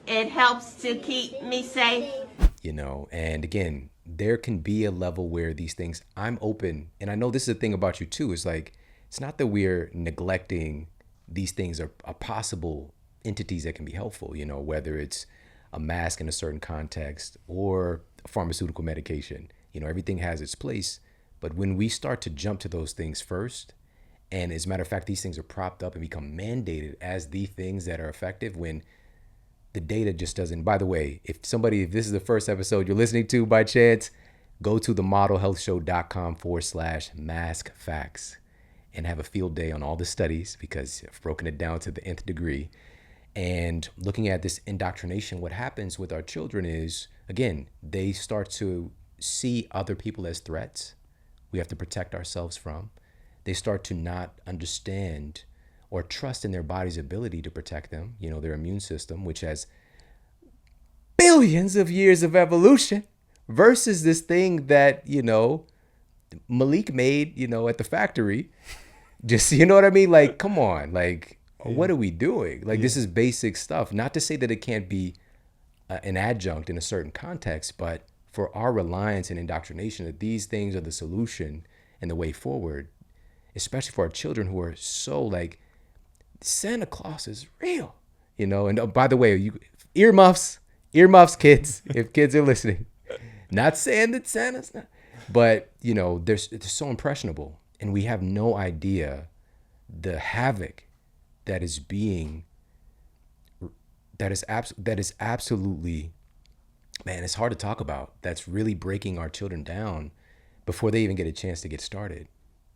It helps to keep me safe. And again, there can be a level where these things, I'm open. And I know this is the thing about you too, is like, it's not that we're neglecting these things are possible entities that can be helpful, whether it's a mask in a certain context or a pharmaceutical medication. Everything has its place. But when we start to jump to those things first, and as a matter of fact, these things are propped up and become mandated as the things that are effective, when the data just doesn't. By the way, if this is the first episode you're listening to by chance, go to themodelhealthshow.com/mask facts. And have a field day on all the studies, because I've broken it down to the nth degree. And looking at this indoctrination, what happens with our children is, again, they start to see other people as threats we have to protect ourselves from. They start to not understand or trust in their body's ability to protect them, their immune system, which has billions of years of evolution, versus this thing that, Malik made, at the factory. Just, what I mean? Like, come on, like, what are we doing? Like, this is basic stuff. Not to say that it can't be an adjunct in a certain context, but for our reliance and indoctrination that these things are the solution and the way forward, especially for our children who are so like, Santa Claus is real, And by the way, earmuffs, kids, if kids are listening. Not saying that Santa's not, but they're so impressionable. And we have no idea the havoc that is absolutely, man, it's hard to talk about. That's really breaking our children down before they even get a chance to get started,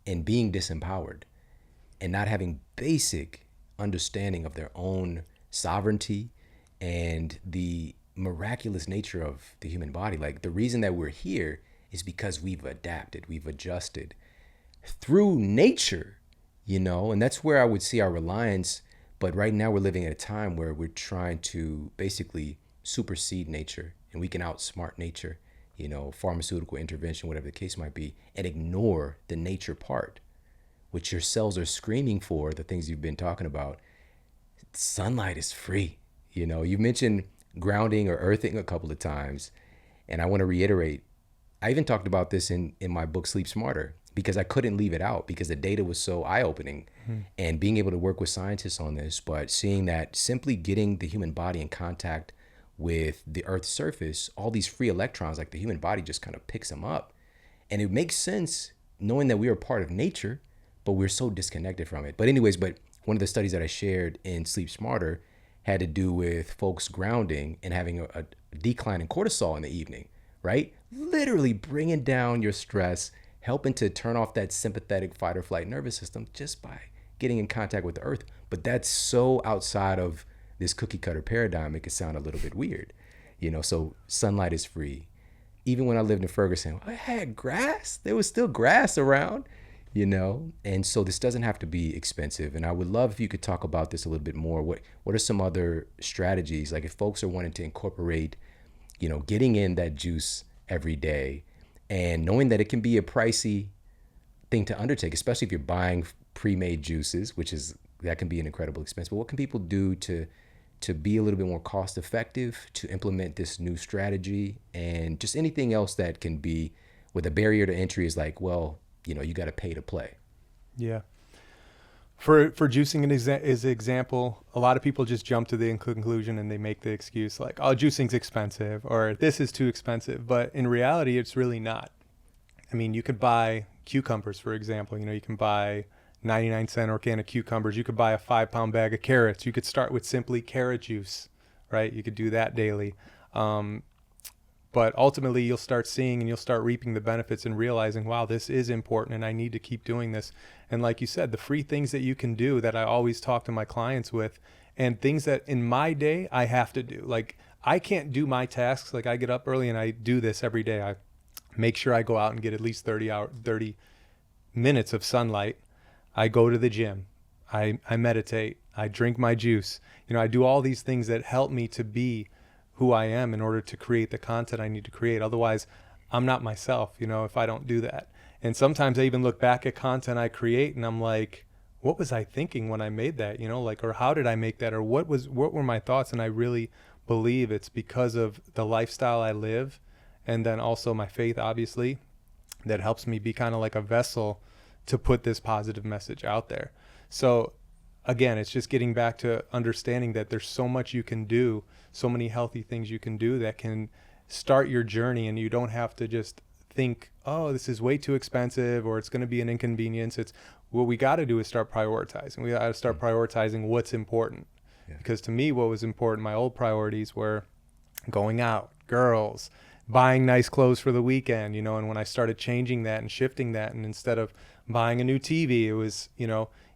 and being disempowered and not having basic understanding of their own sovereignty and the miraculous nature of the human body. Like, the reason that we're here is because we've adapted, we've adjusted through nature, and that's where I would see our reliance. But right now we're living at a time where we're trying to basically supersede nature, and we can outsmart nature, pharmaceutical intervention, whatever the case might be, and ignore the nature part, which your cells are screaming for, the things you've been talking about. Sunlight is free. You mentioned grounding or earthing a couple of times, and I want to reiterate, I even talked about this in my book, Sleep Smarter, because I couldn't leave it out because the data was so eye-opening and being able to work with scientists on this, but seeing that simply getting the human body in contact with the Earth's surface, all these free electrons, like the human body just kind of picks them up. And it makes sense knowing that we are part of nature, but we're so disconnected from it. But anyways, one of the studies that I shared in Sleep Smarter had to do with folks grounding and having a decline in cortisol in the evening, right? Literally bringing down your stress, helping to turn off that sympathetic fight or flight nervous system just by getting in contact with the earth. But that's so outside of this cookie cutter paradigm, it could sound a little bit weird, so sunlight is free. Even when I lived in Ferguson, I had grass. There was still grass around, and so this doesn't have to be expensive. And I would love if you could talk about this a little bit more. What are some other strategies? Like if folks are wanting to incorporate, getting in that juice every day and knowing that it can be a pricey thing to undertake, especially if you're buying pre-made juices, that can be an incredible expense. But what can people do to be a little bit more cost effective, to implement this new strategy, and just anything else that can be with a barrier to entry is like, well, you got to pay to play. Yeah. For juicing as an example, a lot of people just jump to the conclusion and they make the excuse like, oh, juicing's expensive or this is too expensive. But in reality, it's really not. I mean, you could buy cucumbers, for example. You can buy 99-cent organic cucumbers. You could buy a 5-pound bag of carrots. You could start with simply carrot juice, right? You could do that daily. But ultimately, you'll start seeing and you'll start reaping the benefits and realizing, wow, this is important and I need to keep doing this. And like you said, the free things that you can do that I always talk to my clients with, and things that in my day I have to do. Like I can't do my tasks. Like I get up early and I do this every day. I make sure I go out and get at least 30 minutes of sunlight. I go to the gym. I meditate. I drink my juice. I do all these things that help me to be who I am in order to create the content I need to create. Otherwise, I'm not myself, if I don't do that. And sometimes I even look back at content I create and I'm like, what was I thinking when I made that? Or how did I make that? Or what were my thoughts? And I really believe it's because of the lifestyle I live, and then also my faith, obviously, that helps me be kind of like a vessel to put this positive message out there. So again, it's just getting back to understanding that there's so much you can do, so many healthy things you can do that can start your journey, and you don't have to just think, oh, this is way too expensive or it's going to be an inconvenience. It's what we got to do is start prioritizing. We got to start prioritizing what's important. Yeah. Because to me, what was important, my old priorities were going out, girls, buying nice clothes for the weekend, and when I started changing that and shifting that, and instead of buying a new TV, it was,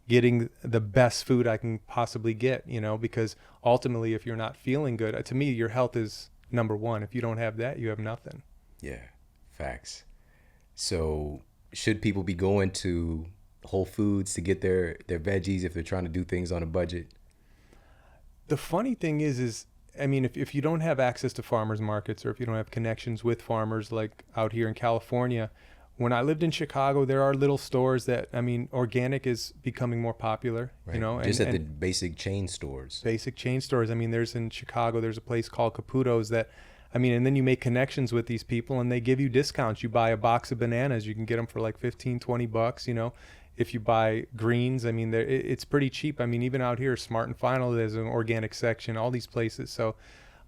getting the best food I can possibly get, because ultimately, if you're not feeling good, to me, your health is number one. If you don't have that, you have nothing. Yeah, facts. So should people be going to Whole Foods to get their veggies if they're trying to do things on a budget? The funny thing is I mean, if you don't have access to farmers markets, or if you don't have connections with farmers like out here in California, when I lived in Chicago, there are little stores that, organic is becoming more popular, right. Just at the basic chain stores. Basic chain stores. There's in Chicago, there's a place called Caputo's that, and then you make connections with these people and they give you discounts. You buy a box of bananas, you can get them for like $15-20, If you buy greens, it's pretty cheap. Even out here, Smart and Final, there's an organic section, all these places. So,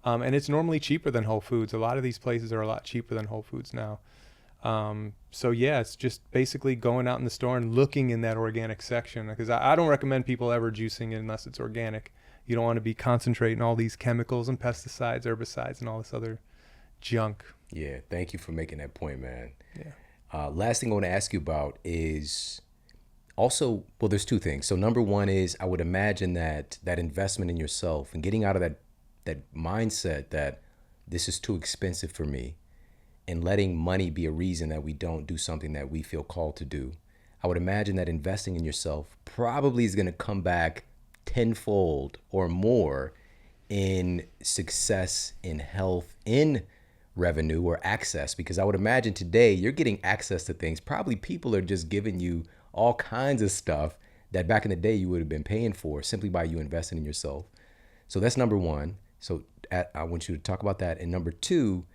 and it's normally cheaper than Whole Foods. A lot of these places are a lot cheaper than Whole Foods now. So yeah, it's just basically going out in the store and looking in that organic section, because I don't recommend people ever juicing it unless it's organic. You don't want to be concentrating all these chemicals and pesticides, herbicides, and all this other junk. Yeah, thank you for making that point, man. Yeah. Last thing I want to ask you about is also, well, there's two things. So number one is, I would imagine that investment in yourself and getting out of that mindset that this is too expensive for me, and letting money be a reason that we don't do something that we feel called to do. I would imagine that investing in yourself probably is going to come back tenfold or more in success, in health, in revenue or access, because I would imagine today you're getting access to things. Probably people are just giving you all kinds of stuff that back in the day you would have been paying for simply by you investing in yourself. So that's number one. So I want you to talk about that. And number two,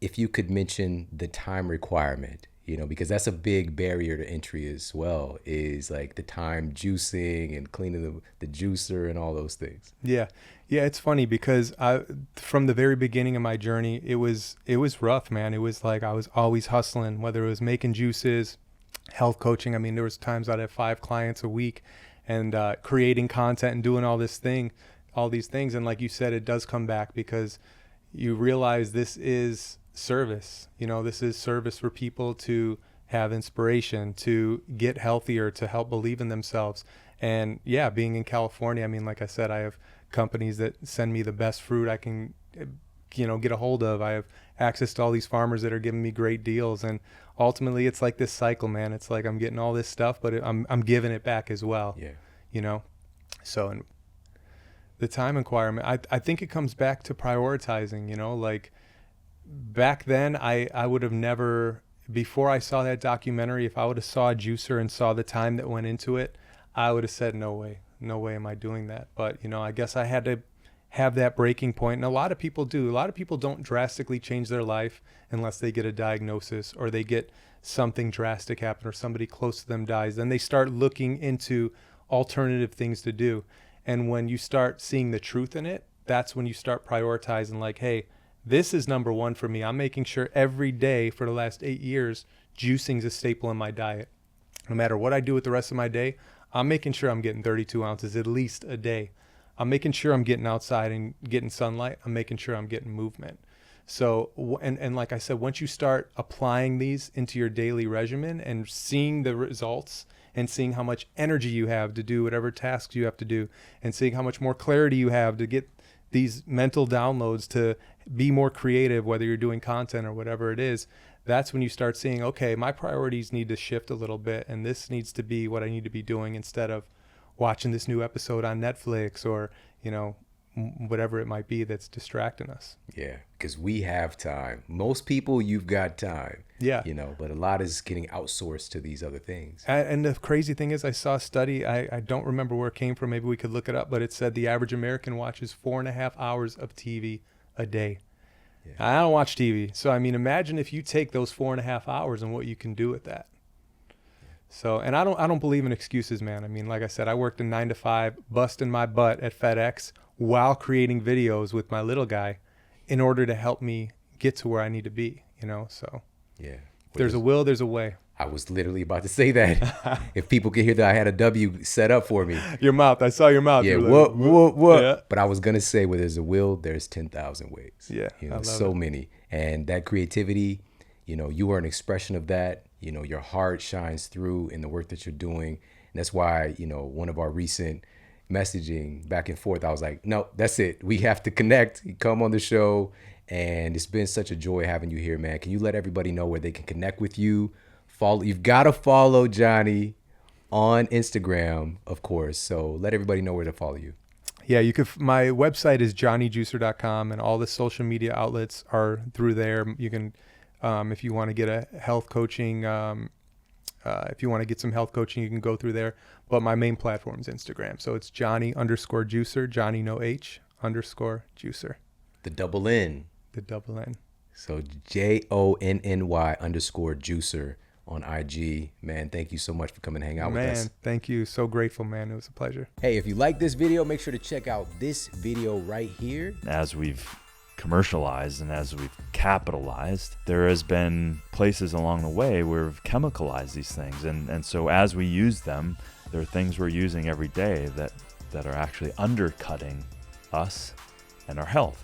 if you could mention the time requirement, You know, because that's a big barrier to entry as well, is like the time juicing and cleaning the juicer and all those things. Yeah. Yeah, it's funny because from the very beginning of my journey, it was rough, man. It was like I was always hustling, whether it was making juices, health coaching. I mean, there was times I'd have 5 clients a week, and creating content and doing all these things. And like you said, it does come back because you realize this is service. You know, this is service for people to have inspiration, to get healthier, to help believe in themselves. And yeah, being in California, I mean, like I said, I have companies that send me the best fruit I can, get a hold of. I have access to all these farmers that are giving me great deals. And ultimately it's like this cycle, man. It's like I'm getting all this stuff, but I'm giving it back as well. Yeah. So, and the time requirement, I think it comes back to prioritizing, like back then I would have never, before I saw that documentary, if I would have saw a juicer and saw the time that went into it, I would have said, no way am I doing that. But, I guess I had to have that breaking point. And a lot of people do. A lot of people don't drastically change their life unless they get a diagnosis or they get something drastic happen or somebody close to them dies. Then they start looking into alternative things to do. And when you start seeing the truth in it, that's when you start prioritizing, like, hey, this is number one for me. I'm making sure every day for the last 8 years, juicing is a staple in my diet. No matter what I do with the rest of my day, I'm making sure I'm getting 32 ounces at least a day. I'm making sure I'm getting outside and getting sunlight. I'm making sure I'm getting movement. So, and like I said, once you start applying these into your daily regimen and seeing the results and seeing how much energy you have to do whatever tasks you have to do and seeing how much more clarity you have to get these mental downloads to be more creative, whether you're doing content or whatever it is, that's when you start seeing, okay, my priorities need to shift a little bit and this needs to be what I need to be doing instead of watching this new episode on Netflix or, whatever it might be that's distracting us. Yeah, because we have time. Most people, you've got time. Yeah. But a lot is getting outsourced to these other things. And the crazy thing is I saw a study, I don't remember where it came from, maybe we could look it up, but it said the average American watches 4.5 hours of TV a day. Yeah. I don't watch TV. So, I mean, imagine if you take those 4.5 hours and what you can do with that. So, and I don't believe in excuses, man. I mean, like I said, I worked a 9 to 5, busting my butt at FedEx while creating videos with my little guy in order to help me get to where I need to be, so. Yeah. If there's a will, there's a way. I was literally about to say that. If people could hear that I had a W set up for me. Your mouth. I saw your mouth. Yeah, like, what? Yeah. But I was going to say where there's a will, there's 10,000 ways. Yeah. So many. And that creativity, you are an expression of that. Your heart shines through in the work that you're doing. And that's why, one of our recent messaging back and forth, I was like, no, that's it. We have to connect. You come on the show. And it's been such a joy having you here, man. Can you let everybody know where they can connect with you? You've got to follow Jonny on Instagram, of course. So let everybody know where to follow you. Yeah, you could. My website is johnnyjuicer.com, and all the social media outlets are through there. You can, if you want to get a health coaching, if you want to get some health coaching, you can go through there. But my main platform is Instagram. So it's Jonny_juicer, Jonny no H _juicer. The double N. The double N. So JONNY_juicer on IG. Man, thank you so much for coming to hang out with us. Man, thank you. So grateful, man. It was a pleasure. Hey, if you like this video, make sure to check out this video right here. As we've commercialized and as we've capitalized, there has been places along the way where we've chemicalized these things. And so as we use them, there are things we're using every day that are actually undercutting us and our health.